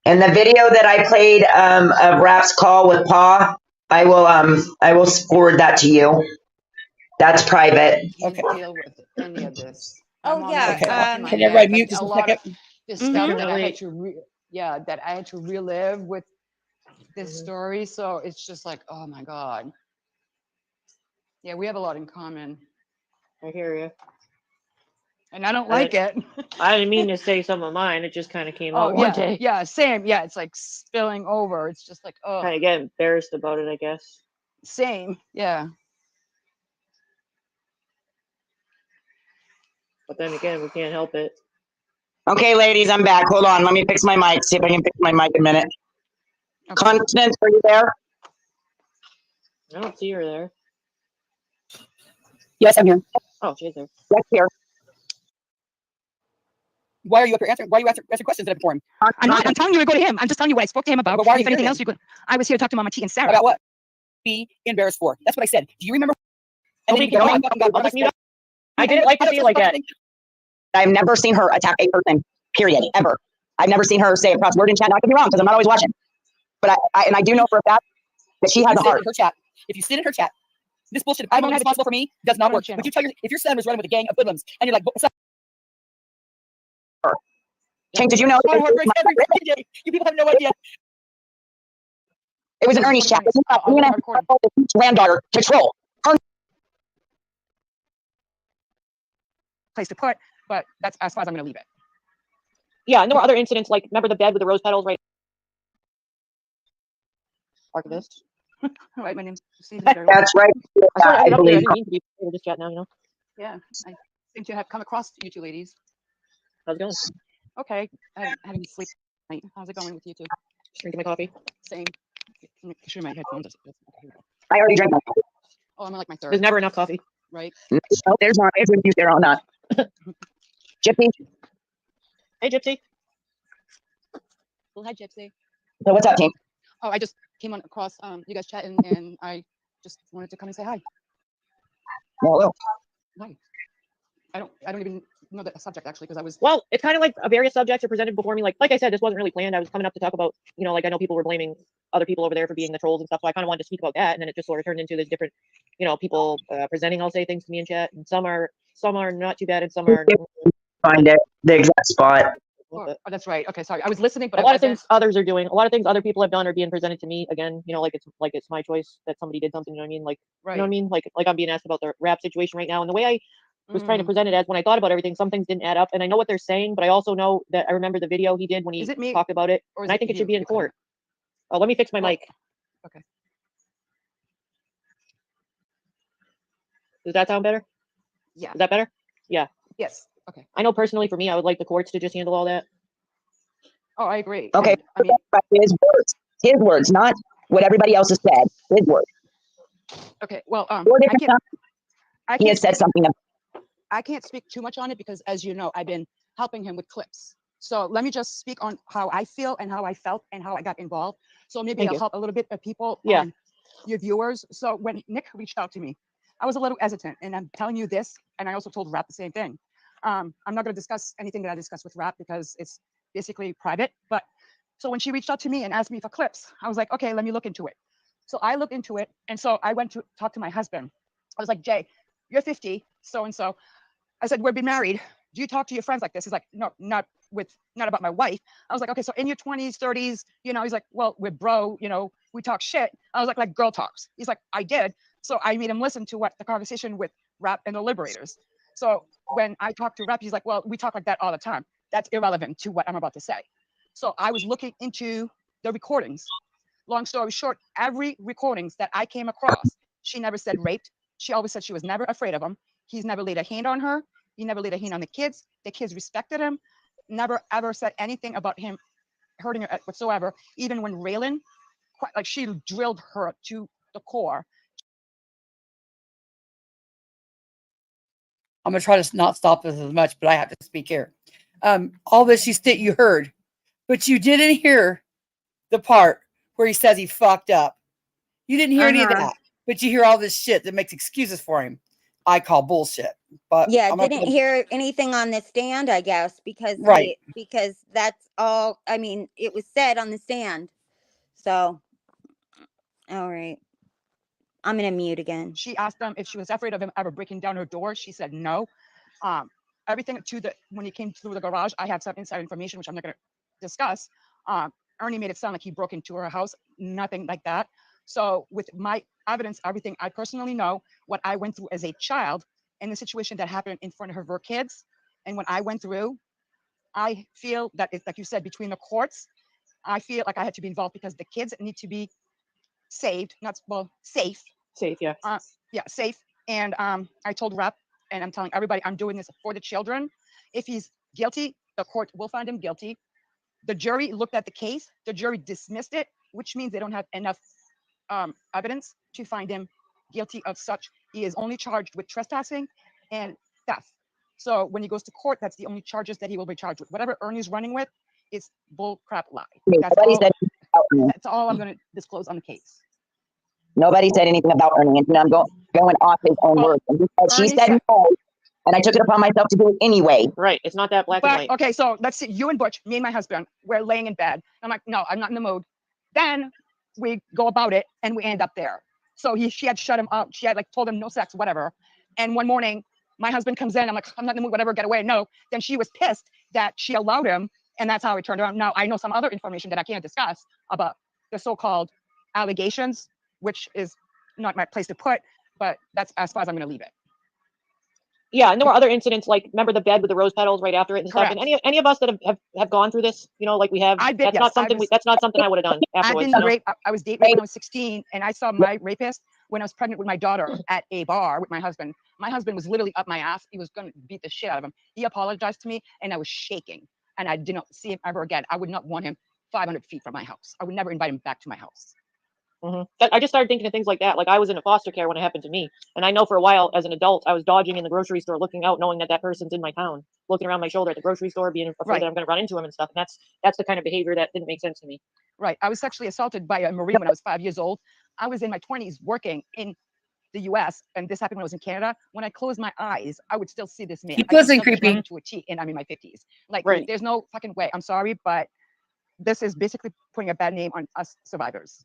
And the video that I played of Rap's call with Pa, I will forward that to you. That's private.
Okay. Deal with any of this.
Oh yeah.
Okay. Can everybody mute just a second?
This stuff that I had to that I had to relive with this story. So it's just like, oh my God. Yeah, we have a lot in common.
I hear you.
And I don't like it.
I didn't mean to say some of mine. It just kind of came out
one
day.
Yeah, same. Yeah, it's like spilling over. It's just like, oh.
Kind of get embarrassed about it, I guess.
Same. Yeah.
But then again, we can't help it.
Okay, ladies, I'm back. Hold on. Let me fix my mic. See if I can fix my mic in a minute. Okay. Constance, are you there?
I don't see her there.
Yes, I'm here.
Oh, she's there.
Yes, here.
Why are you up here answering? Why are you answering questions that before him?
I'm telling you to go to him. I'm just telling you what I spoke to him about.
But why are you
anything
here
else you could? I was here to talk to Mama T and Sarah.
About what? Be embarrassed for. That's what I said. Do you remember? And then
I didn't like to see like that.
I've never seen her attack a person, period, ever. I've never seen her say a cross word in chat. Now, I could be wrong because I'm not always watching. But I do know for a fact that she has a heart.
If you sit in her chat, this bullshit, I'm only responsible for me, does not work. Would you tell if your son was running with a gang of hoodlums and you're like,
Tank, did you know?
You people have no idea.
It was an Ernie's chat. Granddaughter to troll.
Place to put, but that's as far as I'm going to leave it.
Yeah, and there were other incidents, like remember the bed with the rose petals, right? Archivist.
Right, my name's Susan.
That's right.
I believe. I didn't mean to be over this chat now, you know.
Yeah, I seem to have come across you two ladies.
How's it going?
Okay, I'm having a sleep night. How's it going with you two?
Just drinking my coffee.
Same. Make sure my headphones.
I already drank my coffee.
Oh, I'm like my third.
There's never enough coffee.
Right.
No, there's not. There's a there or not. Gypsy.
Hey, Gypsy.
Well, hi, Gypsy.
So what's up, team?
Oh, I just came on across you guys chatting, and I just wanted to come and say hi.
Hello.
Hi. I don't even know the subject actually because I was.
Well, it's kind of like various subjects are presented before me. Like I said, this wasn't really planned. I was coming up to talk about, like I know people were blaming other people over there for being the trolls and stuff. So I kind of wanted to speak about that, and then it just sort of turned into this different, people presenting. I'll say things to me in chat, and some are not too bad, and some are.
Find it the exact spot.
Oh, that's right. Okay, sorry. I was listening, but
a lot of things others are doing, a lot of things other people have done are being presented to me again. Like it's my choice that somebody did something. You know what I mean? Like,
right.
You know what I mean? Like I'm being asked about the rap situation right now, and the way I was trying to present it as when I thought about everything, some things didn't add up, and I know what they're saying, but I also know that I remember the video he did when he talked about it, and I think it should be in court. Oh, let me fix my mic.
Okay.
Does that sound better?
Yeah.
Is that better? Yeah.
Yes. Okay.
I know personally for me, I would like the courts to just handle all that.
Oh, I agree.
Okay.
And, I mean,
his words, not what everybody else has said. His words.
Okay. Well, I
he has said something.
I can't speak too much on it because, as you know, I've been helping him with clips. So let me just speak on how I feel and how I felt and how I got involved. So maybe I'll help a little bit of people, your viewers. So when Nick reached out to me, I was a little hesitant, and I'm telling you this, and I also told Rap the same thing. I'm not going to discuss anything that I discussed with Rap because it's basically private. But so when she reached out to me and asked me for clips, I was like, okay, let me look into it. So I looked into it, and so I went to talk to my husband. I was like, Jay, you're 50, so-and-so. I said, we've been married. Do you talk to your friends like this? He's like, no, not about my wife. I was like, okay, so in your 20s, 30s, he's like, well, we're bro, we talk shit. I was like girl talks. He's like, I did. So I made him listen to what the conversation with Rap and the Liberators. So when I talked to Rap, he's like, well, we talk like that all the time. That's irrelevant to what I'm about to say. So I was looking into the recordings. Long story short, every recordings that I came across, she never said raped. She always said she was never afraid of him. He's never laid a hand on her. He never laid a hand on the kids. The kids respected him. Never ever said anything about him hurting her whatsoever. Even when Raylan, like she drilled her to the core.
I'm gonna try to not stop this as much, but I have to speak here. All this you heard, but you didn't hear the part where he says he fucked up. You didn't hear any of that, but you hear all this shit that makes excuses for him. I call bullshit. But
yeah, didn't hear anything on the stand, I guess, because because that's all. I mean, it was said on the stand. So, all right. I'm gonna mute again.
She asked them if she was afraid of him ever breaking down her door. She said no. Everything when he came through the garage, I had some inside information, which I'm not gonna discuss. Ernie made it sound like he broke into her house. Nothing like that. So with my evidence, everything I personally know, what I went through as a child, and the situation that happened in front of her kids, and when I went through, I feel that it's like you said, between the courts, I feel like I had to be involved because the kids need to be saved, safe.
Safe, yeah.
Safe. And I told Rep, and I'm telling everybody, I'm doing this for the children. If he's guilty, the court will find him guilty. The jury looked at the case. The jury dismissed it, which means they don't have enough evidence to find him guilty of such. He is only charged with trespassing and theft. So when he goes to court, that's the only charges that he will be charged with. Whatever Ernie's running with is bull crap lie. That's all I'm going to disclose on the case.
Nobody said anything about Ernie, and I'm going off his own words. She said no, and I took it upon myself to do it anyway.
Right. It's not that black and white.
Okay, so let's see. You and Butch, me and my husband, we're laying in bed. I'm like, no, I'm not in the mood. Then we go about it, and we end up there. So she had shut him up. She had told him no sex, whatever. And one morning, my husband comes in. I'm like, I'm not in the mood, whatever, get away. No. Then she was pissed that she allowed him, and that's how it turned around. Now, I know some other information that I can't discuss about the so-called allegations, which is not my place to put, but that's as far as I'm going to leave it.
Yeah, and there were other incidents, like remember the bed with the rose petals right after it and
Correct.
stuff. And any of us that have gone through this, like we have, that's not something I would have done afterwards.
I was dating when I was 16, and I saw my rapist when I was pregnant with my daughter at a bar with my husband. My husband was literally up my ass. He was going to beat the shit out of him. He apologized to me, and I was shaking, and I did not see him ever again. I would not want him 500 feet from my house. I would never invite him back to my house.
I just started thinking of things like that. Like I was in a foster care when it happened to me, and I know for a while as an adult I was dodging in the grocery store, looking out, knowing that person's in my town, looking around my shoulder at the grocery store, being afraid that I'm going to run into him and stuff. And that's the kind of behavior that didn't make sense to me.
Right. I was sexually assaulted by a Marine when I was 5 years old. I was in my 20s working in the US, and this happened when I was in Canada, when I closed my eyes, I would still see this man.
Keep
I could
listening,
tell this
creepy.
man to a T, and I'm in my 50s. Like,
Right.
there's no fucking way. I'm sorry, but this is basically putting a bad name on us survivors.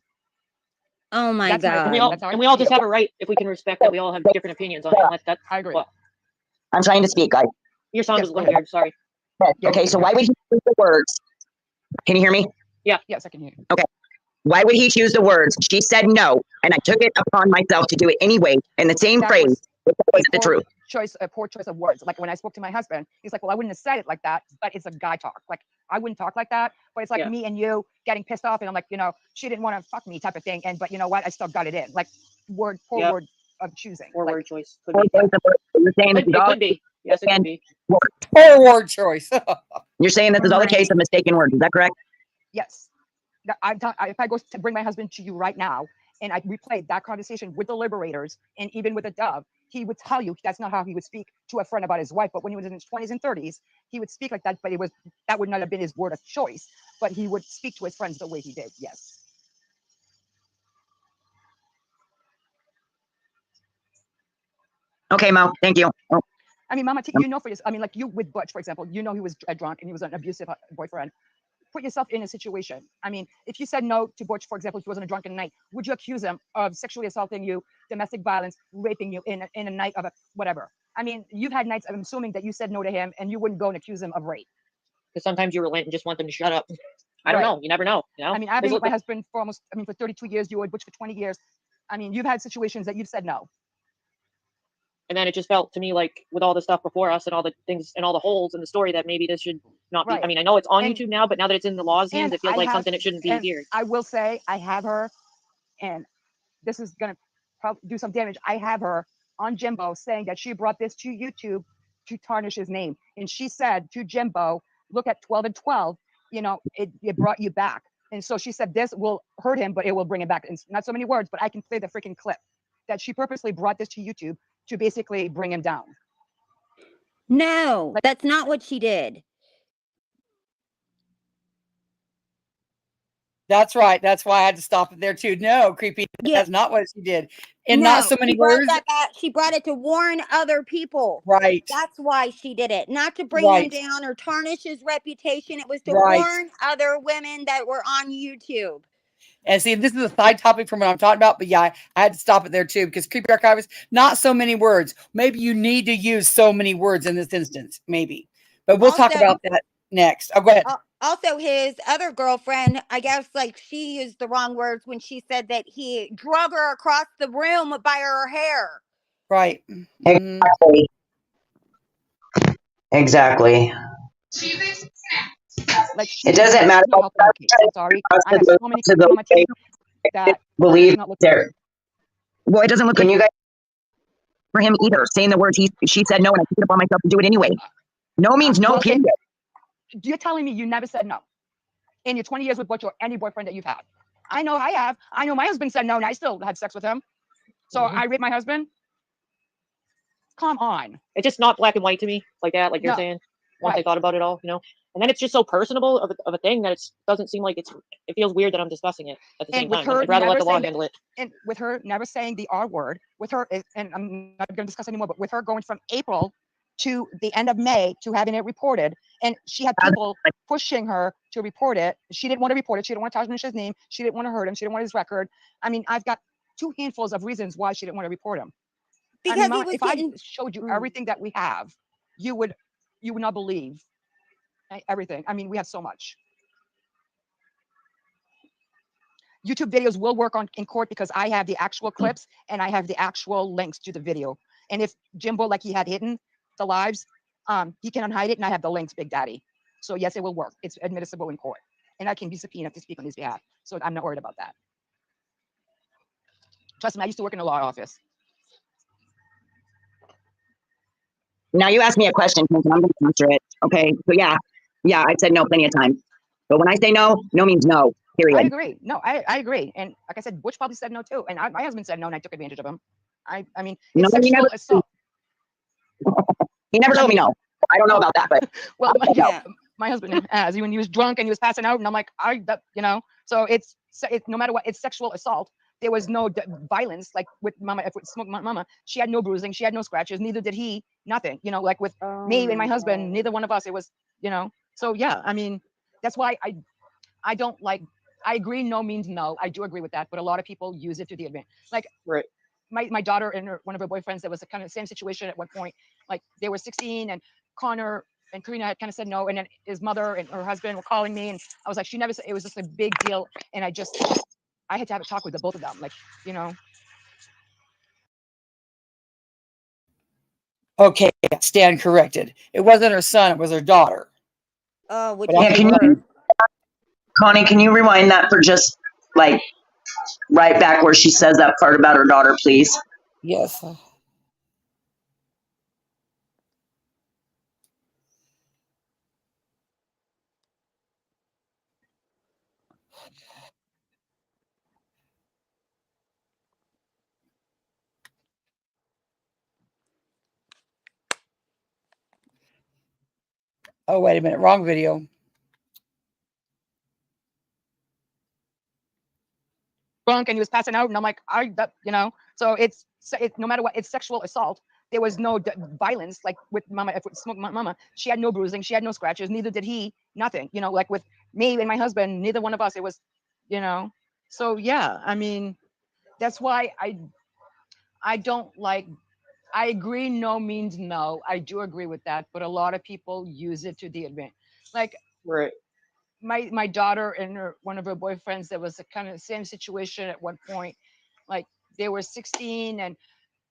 Oh my
That's my
God.
And we all,
that's how I
and we all
feel.
just have a right, if we can respect that we all have different opinions on it. That's
I agree.
what.
I'm trying to speak, guys.
Your sound
Yes,
was
go ahead.
weird. Sorry.
Okay, so why would he choose the words? Can you hear me?
Yeah.
Yes, I can hear you.
Okay. Why would he choose the words? She said no, and I took it upon myself to do it anyway. In the same
That
phrase,
was
which
a
was the
poor
truth.
a poor choice of words. Like when I spoke to my husband, he's like, well, I wouldn't have said it like that, but it's a guy talk. Like I wouldn't talk like that, but it's like
Yeah.
me and you getting pissed off, and I'm like, you know, she didn't want to fuck me type of thing. And but you know what? I still got it in. Like poor
Yep.
word of choosing.
Or
Like,
word choice. Could
Or
be.
choice of words. You're saying this is
It
all
could be. Yes, it could be.
Poor word choice.
You're saying this is all a case of mistaken words. Is that correct?
yes. If I go to bring my husband to you right now and I replayed that conversation with the liberators and even with a dove, he would tell you that's not how he would speak to a friend about his wife. But when he was in his 20s and 30s, he would speak like that, but that would not have been his word of choice, but he would speak to his friends the way he did. Yes.
Okay, Mo. Thank you. Oh.
I mean, Mama, you know for yourself. I mean, like you with Butch, for example, you know he was drunk and he was an abusive boyfriend. Put yourself in a situation. I mean, if you said no to Butch, for example, if he was on a drunken night, would you accuse him of sexually assaulting you, domestic violence, raping you in a night of a whatever? I mean, you've had nights, I'm assuming, that you said no to him and you wouldn't go and accuse him of rape.
Because sometimes you relent and just want them to shut up. I don't
Right.
know. You never know. You know?
I mean, I've been with my husband for for 32 years. You were with Butch for 20 years. I mean, you've had situations that you've said no.
And then it just felt to me like with all the stuff before us and all the things and all the holes in the story that maybe this should not be.
Right.
I mean, I know it's on
And-
YouTube now, but now that it's in the law's hands,
and
it feels
I
like
have-
something it shouldn't be
and
here.
I will say I have her, and this is going to probably do some damage. I have her on Jimbo saying that she brought this to YouTube to tarnish his name. And she said to Jimbo, look at 12 and 12, you know, it brought you back. And so she said, this will hurt him, but it will bring him back. And not so many words, but I can play the freaking clip that she purposely brought this to YouTube to basically bring him down.
No, that's not what she did.
That's right. That's why I had to stop it there too. No, creepy.
Yeah.
That's not what she did. And not so many
she brought
words.
that back. She brought it to warn other people.
Right.
That's why she did it. Not to bring him
Right.
down or tarnish his reputation. It was to
Right.
warn other women that were on YouTube.
And see, this is a side topic from what I'm talking about, but yeah, I had to stop it there too because creepy archivist, not so many words. Maybe you need to use so many words in this instance, maybe. But we'll talk about that next. Oh, go ahead.
Also, his other girlfriend, I guess, like she used the wrong words when she said that he drug her across the room by her hair.
Right.
Exactly. Exactly.
Like
it doesn't matter.
I'm sorry. I have so many people on my team that
believe
not
there. Well, it doesn't look good you guys for him either. Saying the words she said no, and I took it upon myself to do it anyway. No means no. Period.
You're telling me you never said no in your 20 years with Butch or any boyfriend that you've had? I know I have. I know my husband said no, and I still had sex with him. So I raped my husband. Come on.
It's just not black and white to me like that, like you're saying. Once I thought about it all, you know, and then it's just so personable of a thing that it doesn't seem like it feels weird that I'm discussing it at the same time. I'd rather let the law handle it.
And with her never saying the R word, with her, and I'm not going to discuss anymore, but with her going from April to the end of May to having it reported, and she had people pushing her to report it. She didn't want to report it. She didn't want to tarnish his name. She didn't want to hurt him. She didn't want his record. I mean, I've got 2 handfuls of reasons why she didn't want to report him.
Because
I mean,
he was
if I showed you everything that we have, you would not believe everything. I mean, we have so much. YouTube videos will work in court because I have the actual clips and I have the actual links to the video. And if Jimbo, like he had hidden the lives, he can unhide it, and I have the links, Big Daddy. So yes, it will work. It's admissible in court, and I can be subpoenaed to speak on his behalf. So I'm not worried about that. Trust me, I used to work in a law office.
Now you asked me a question, and I'm going to answer it. Okay, so yeah, I said no plenty of times. But when I say no, no means no. Period.
I agree. No, I agree. And like I said, Butch probably said no too. And my husband said no, and I took advantage of him. I mean, it's sexual assault.
He never told me no. I don't know about that, but
well, my husband has. When he was drunk and he was passing out, and I'm like, you know. So it's no matter what, it's sexual assault. there was no violence, like with Mama. She had no bruising, she had no scratches, neither did he, nothing, you know, like with me and my husband, neither one of us, it was, you know. So yeah, I mean, that's why I don't like, I agree no means no. I do agree with that, but a lot of people use it to the advantage. Like my daughter and one of her boyfriends, that was a kind of same situation at one point. Like they were 16 and Connor and Karina had kind of said no, and then his mother and her husband were calling me, and I was like, she never said, it was just a big deal, and I had to have a talk with the both of them, like, you know.
Okay, stand corrected. It wasn't her son, it was her daughter.
Which
But
is
can
worse.
you, Connie, can you rewind that for just like right back where she says that part about her daughter, please?
Yes. Oh, wait a minute. Wrong video.
Drunk and he was passing out, and I'm like, you know, so it's no matter what, it's sexual assault. There was no violence, like with Mama. She had no bruising, she had no scratches, neither did he, nothing, you know, like with me and my husband, neither one of us, it was, you know. So yeah, I mean, that's why I don't like, I agree no means no. I do agree with that, but a lot of people use it to the advantage. Like my daughter and one of her boyfriends, that was a kind of same situation at one point. Like they were 16 and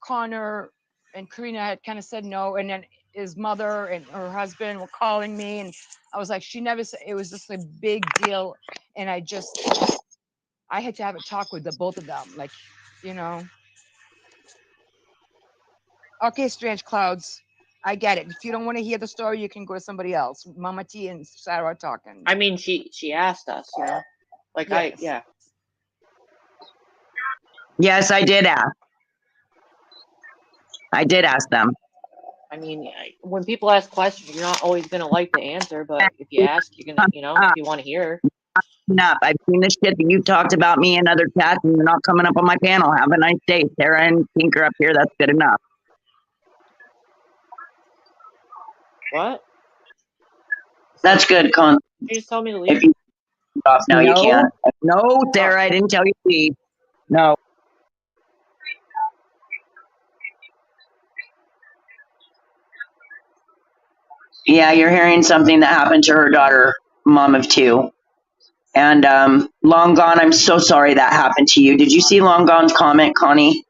Connor and Karina had kind of said no, and then his mother and her husband were calling me, and I was like, she never said, it was just a big deal, and I had to have a talk with the both of them, like, you know. Okay, Strange Clouds, I get it. If you don't want to hear the story, you can go to somebody else. Mama T and Sarah are talking.
I mean, she asked us, you know, like
yes.
Yes, I did ask. I did ask them.
I mean, when people ask questions, you're not always going to like the answer, but if you ask, you're going to, you know, if you want to hear.
Enough. I've seen the shit that you've talked about me in other chats, and you're not coming up on my panel. Have a nice day. Sarah and Tinker up here. That's good enough.
What?
That's good, Con.
You just told me to leave.
If you stop now, you can. No, Sarah, I didn't tell you to leave. No. Yeah, you're hearing something that happened to her daughter, mom of two. And Long Gone, I'm so sorry that happened to you. Did you see Long Gone's comment, Connie?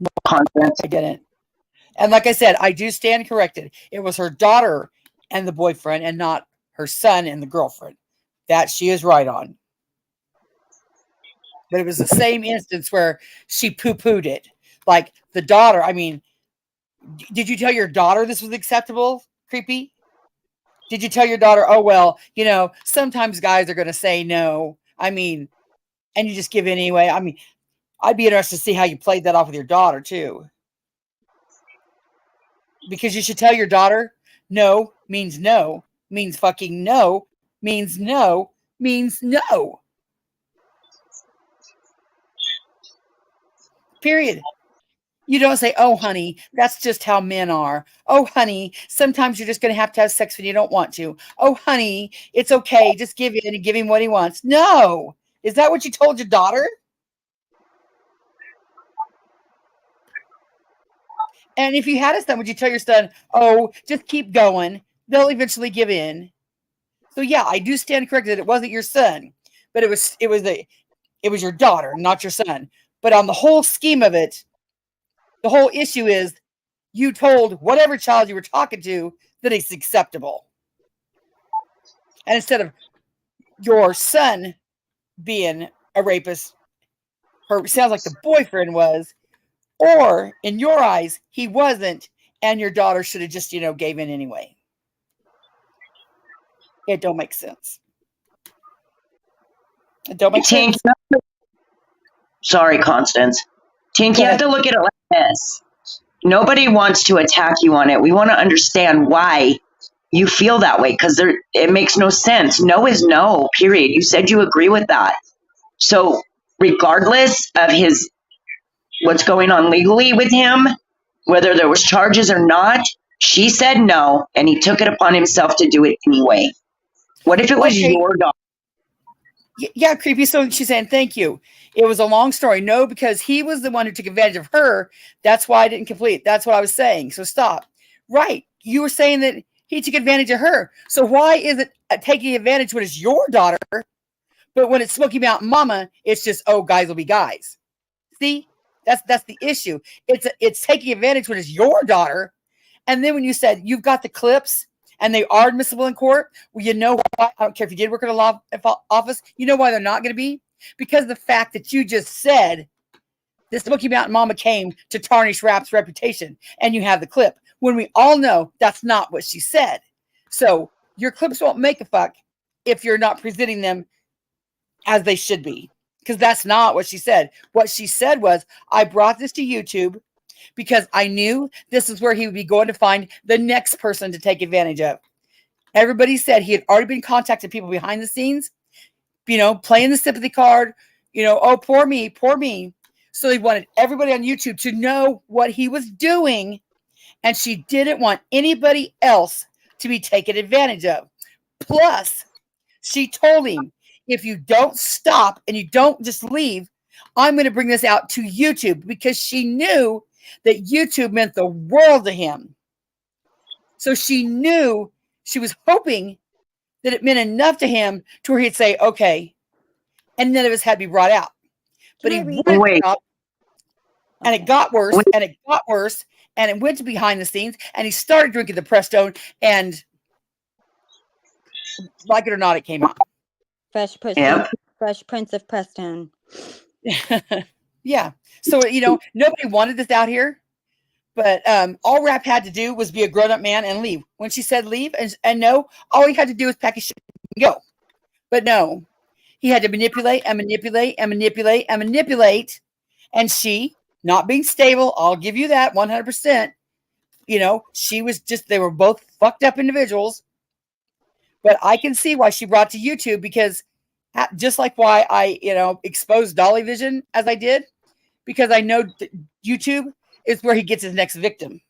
No, I didn't. And like I said, I do stand corrected. It was her daughter and the boyfriend, and not her son and the girlfriend. That she is right on. But it was the same instance where she poo-pooed it. Like the daughter, I mean, did you tell your daughter this was acceptable, creepy? Did you tell your daughter, oh, well, you know, sometimes guys are going to say no. I mean, and you just give in anyway. I mean, I'd be interested to see how you played that off with your daughter, too. Because you should tell your daughter, no means no, means fucking no, means no, means no. Period. You don't say, oh, honey, that's just how men are. Oh, honey, sometimes you're just going to have sex when you don't want to. Oh, honey, it's okay. Just give in and give him what he wants. No. Is that what you told your daughter? And if you had a son, would you tell your son, oh, just keep going. They'll eventually give in. So, yeah, I do stand corrected. It wasn't your son, but it was your daughter, not your son. But on the whole scheme of it, the whole issue is you told whatever child you were talking to that it's acceptable. And instead of your son being a rapist, sounds like the boyfriend was, or in your eyes, he wasn't, and your daughter should have just, gave in anyway. It don't make sense. It don't make sense.
Sorry, Constance. Tink, you have to look at it like this. Nobody wants to attack you on it. We want to understand why you feel that way, because it makes no sense. No is no, period. You said you agree with that. So regardless of what's going on legally with him, whether there was charges or not, she said no, and he took it upon himself to do it anyway. What if it was your daughter?
Yeah, creepy. So she's saying, thank you. It was a long story. No, because he was the one who took advantage of her. That's why I didn't complete. That's what I was saying. So stop. Right. You were saying that he took advantage of her. So why is it taking advantage when it's your daughter, but when it's Smoky Mountain Mama, it's just, oh, guys will be guys. See, that's the issue. It's taking advantage when it's your daughter. And then when you said you've got the clips and they are admissible in court, well, you know why? I don't care if you did work in a law office. You know why they're not going to be? Because of the fact that you just said this Smoky Mountain Mama came to tarnish Rap's reputation, and you have the clip. When we all know that's not what she said. So your clips won't make a fuck if you're not presenting them as they should be, because that's not what she said. What she said was, I brought this to YouTube because I knew this is where he would be going to find the next person to take advantage of. Everybody said he had already been contacting people behind the scenes, playing the sympathy card, oh, poor me, poor me. So he wanted everybody on YouTube to know what he was doing, and she didn't want anybody else to be taken advantage of. Plus, she told him, if you don't stop and you don't just leave, I'm going to bring this out to YouTube, because she knew that YouTube meant the world to him. So she knew, she was hoping that it meant enough to him to where he'd say, okay, and none of us had to be brought out. But he wouldn't stop, and it got worse, and it got worse, and it went to behind the scenes, and he started drinking the Prestone, and like it or not, it came out.
Fresh Prince of Prestone.
Yeah. So, nobody wanted this out here, but all Rap had to do was be a grown-up man and leave. When she said leave and no, all he had to do was pack his shit and go. But no, he had to manipulate and manipulate and manipulate and manipulate. And she, not being stable, I'll give you that 100%. She was they were both fucked up individuals. But I can see why she brought to YouTube, because just like why I, exposed Dolly Vision as I did, because I know YouTube is where he gets his next victim.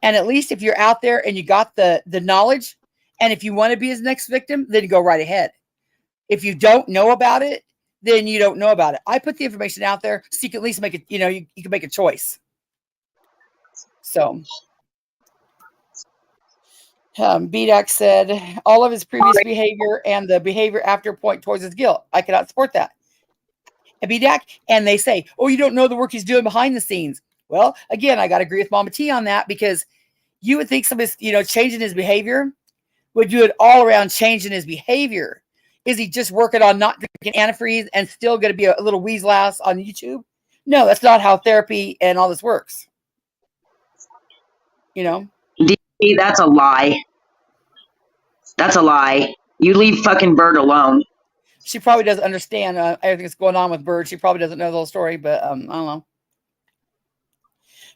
And at least if you're out there and you got the knowledge, and if you want to be his next victim, then you go right ahead. If you don't know about it, then you don't know about it. I put the information out there so you can at least make it, you can make a choice. So BDAC said all of his previous behavior and the behavior after point towards his guilt. I cannot support that. And BDAC, and they say, oh, you don't know the work he's doing behind the scenes. Well, again, I got to agree with Mama T on that, because you would think somebody's, changing his behavior would do it all around changing his behavior. Is he just working on not drinking antifreeze and still going to be a little weasel ass on YouTube? No, that's not how therapy and all this works.
DC, that's a lie. That's a lie. You leave fucking Bird alone.
She probably doesn't understand everything that's going on with Bird. She probably doesn't know the whole story, but I don't know.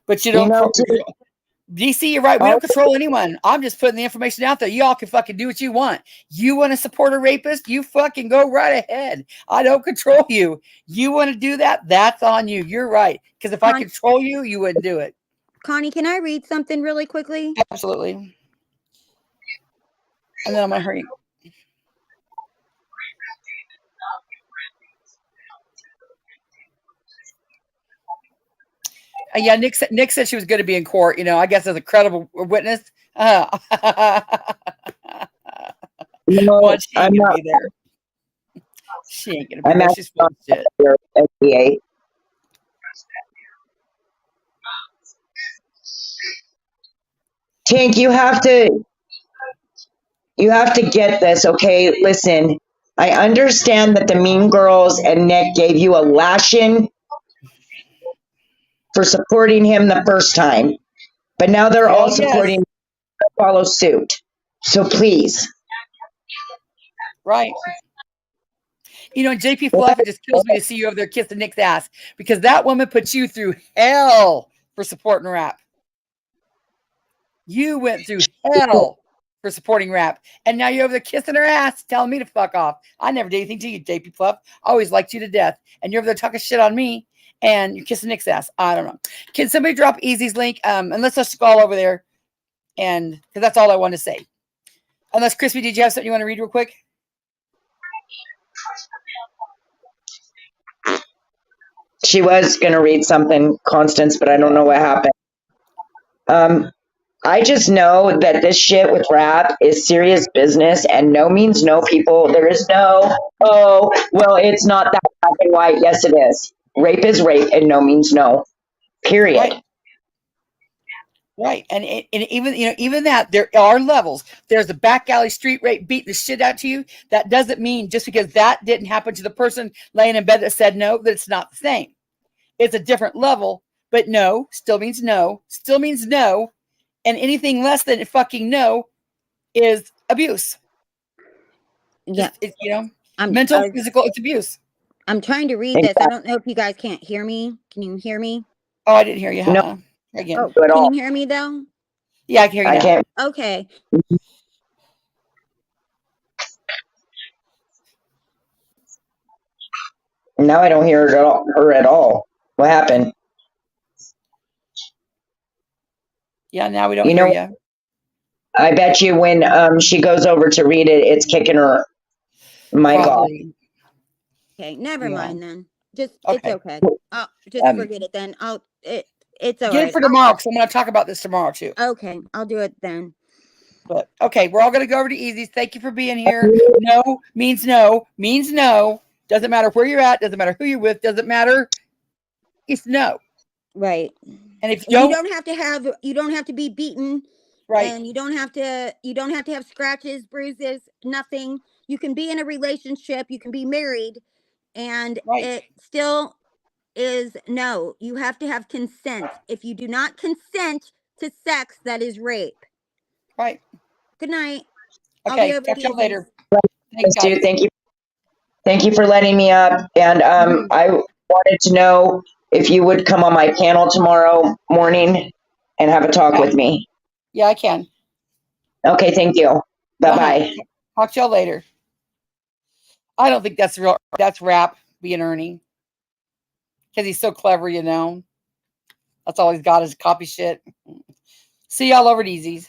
But DC, you're right. We don't control anyone. I'm just putting the information out there. Y'all can fucking do what you want. You want to support a rapist? You fucking go right ahead. I don't control you. You want to do that? That's on you. You're right. Because if I control you, you wouldn't do it.
Connie, can I read something really quickly?
Absolutely. And then I'm going to hurry. Yeah, Nick said she was going to be in court, I guess as a credible witness. Well, she ain't going to be there. She ain't going to be there. She's full of shit.
Tink, you have to get this, okay? Listen, I understand that the Mean Girls and Nick gave you a lashing for supporting him the first time, but now they're all supporting him to follow suit. So please.
Right. JP Fluff, it just kills me to see you over there kissing Nick's ass, because that woman put you through hell for supporting Rap. You went through hell for supporting rap. And now you're over there kissing her ass, telling me to fuck off. I never did anything to you, JP Fluff. I always liked you to death. And you're over there talking shit on me, and you're kissing Nick's ass. I don't know. Can somebody drop Easy's link? And let's just go all over there. And because that's all I want to say. Unless, Crispy, did you have something you want to read real quick?
She was going to read something, Constance, but I don't know what happened. I just know that this shit with rap is serious business, and no means no, people. There is no, oh, well, it's not that black and white. Yes, it is. Rape is rape, and no means no. Period.
Right. And even, even that, there are levels. There's a back alley street rape beating the shit out to you. That doesn't mean just because that didn't happen to the person laying in bed that said no, that it's not the same. It's a different level, but no still means no, still means no. And anything less than fucking no is abuse.
Yeah.
Mental, physical, it's abuse.
I'm trying to read this. I don't know if you guys can't hear me. Can you hear me?
Oh, I didn't hear you.
No.
Again.
Oh, can you hear me though?
Yeah, I can hear you now.
Can't.
Okay.
Now I don't hear her at all. What happened?
Yeah, now we don't hear you.
I bet you when she goes over to read it, it's kicking her mic off.
Okay, never mind then. Just
Okay.
it's okay. Oh, just forget it then. It's all
Get
right.
it for tomorrow, because I'm going to talk about this tomorrow too.
Okay, I'll do it then.
But okay, we're all going to go over to Easy's. Thank you for being here. No means no means no. Doesn't matter where you're at. Doesn't matter who you're with. Doesn't matter. It's no.
Right.
And if
you don't have to be beaten.
Right.
And you don't have to have scratches, bruises, nothing. You can be in a relationship. You can be married, and it still is no. You have to have consent. If you do not consent to sex, that is rape.
Right.
Good night.
Okay. Talk to you later.
Thank you. Thank you for letting me up. And I wanted to know if you would come on my panel tomorrow morning and have a talk with me.
Yeah, I can.
Okay. Thank you. Bye-bye.
Talk to y'all later. I don't think that's real. That's rap being Ernie. Because he's so clever, That's all he's got is copy shit. See y'all over at Easy's.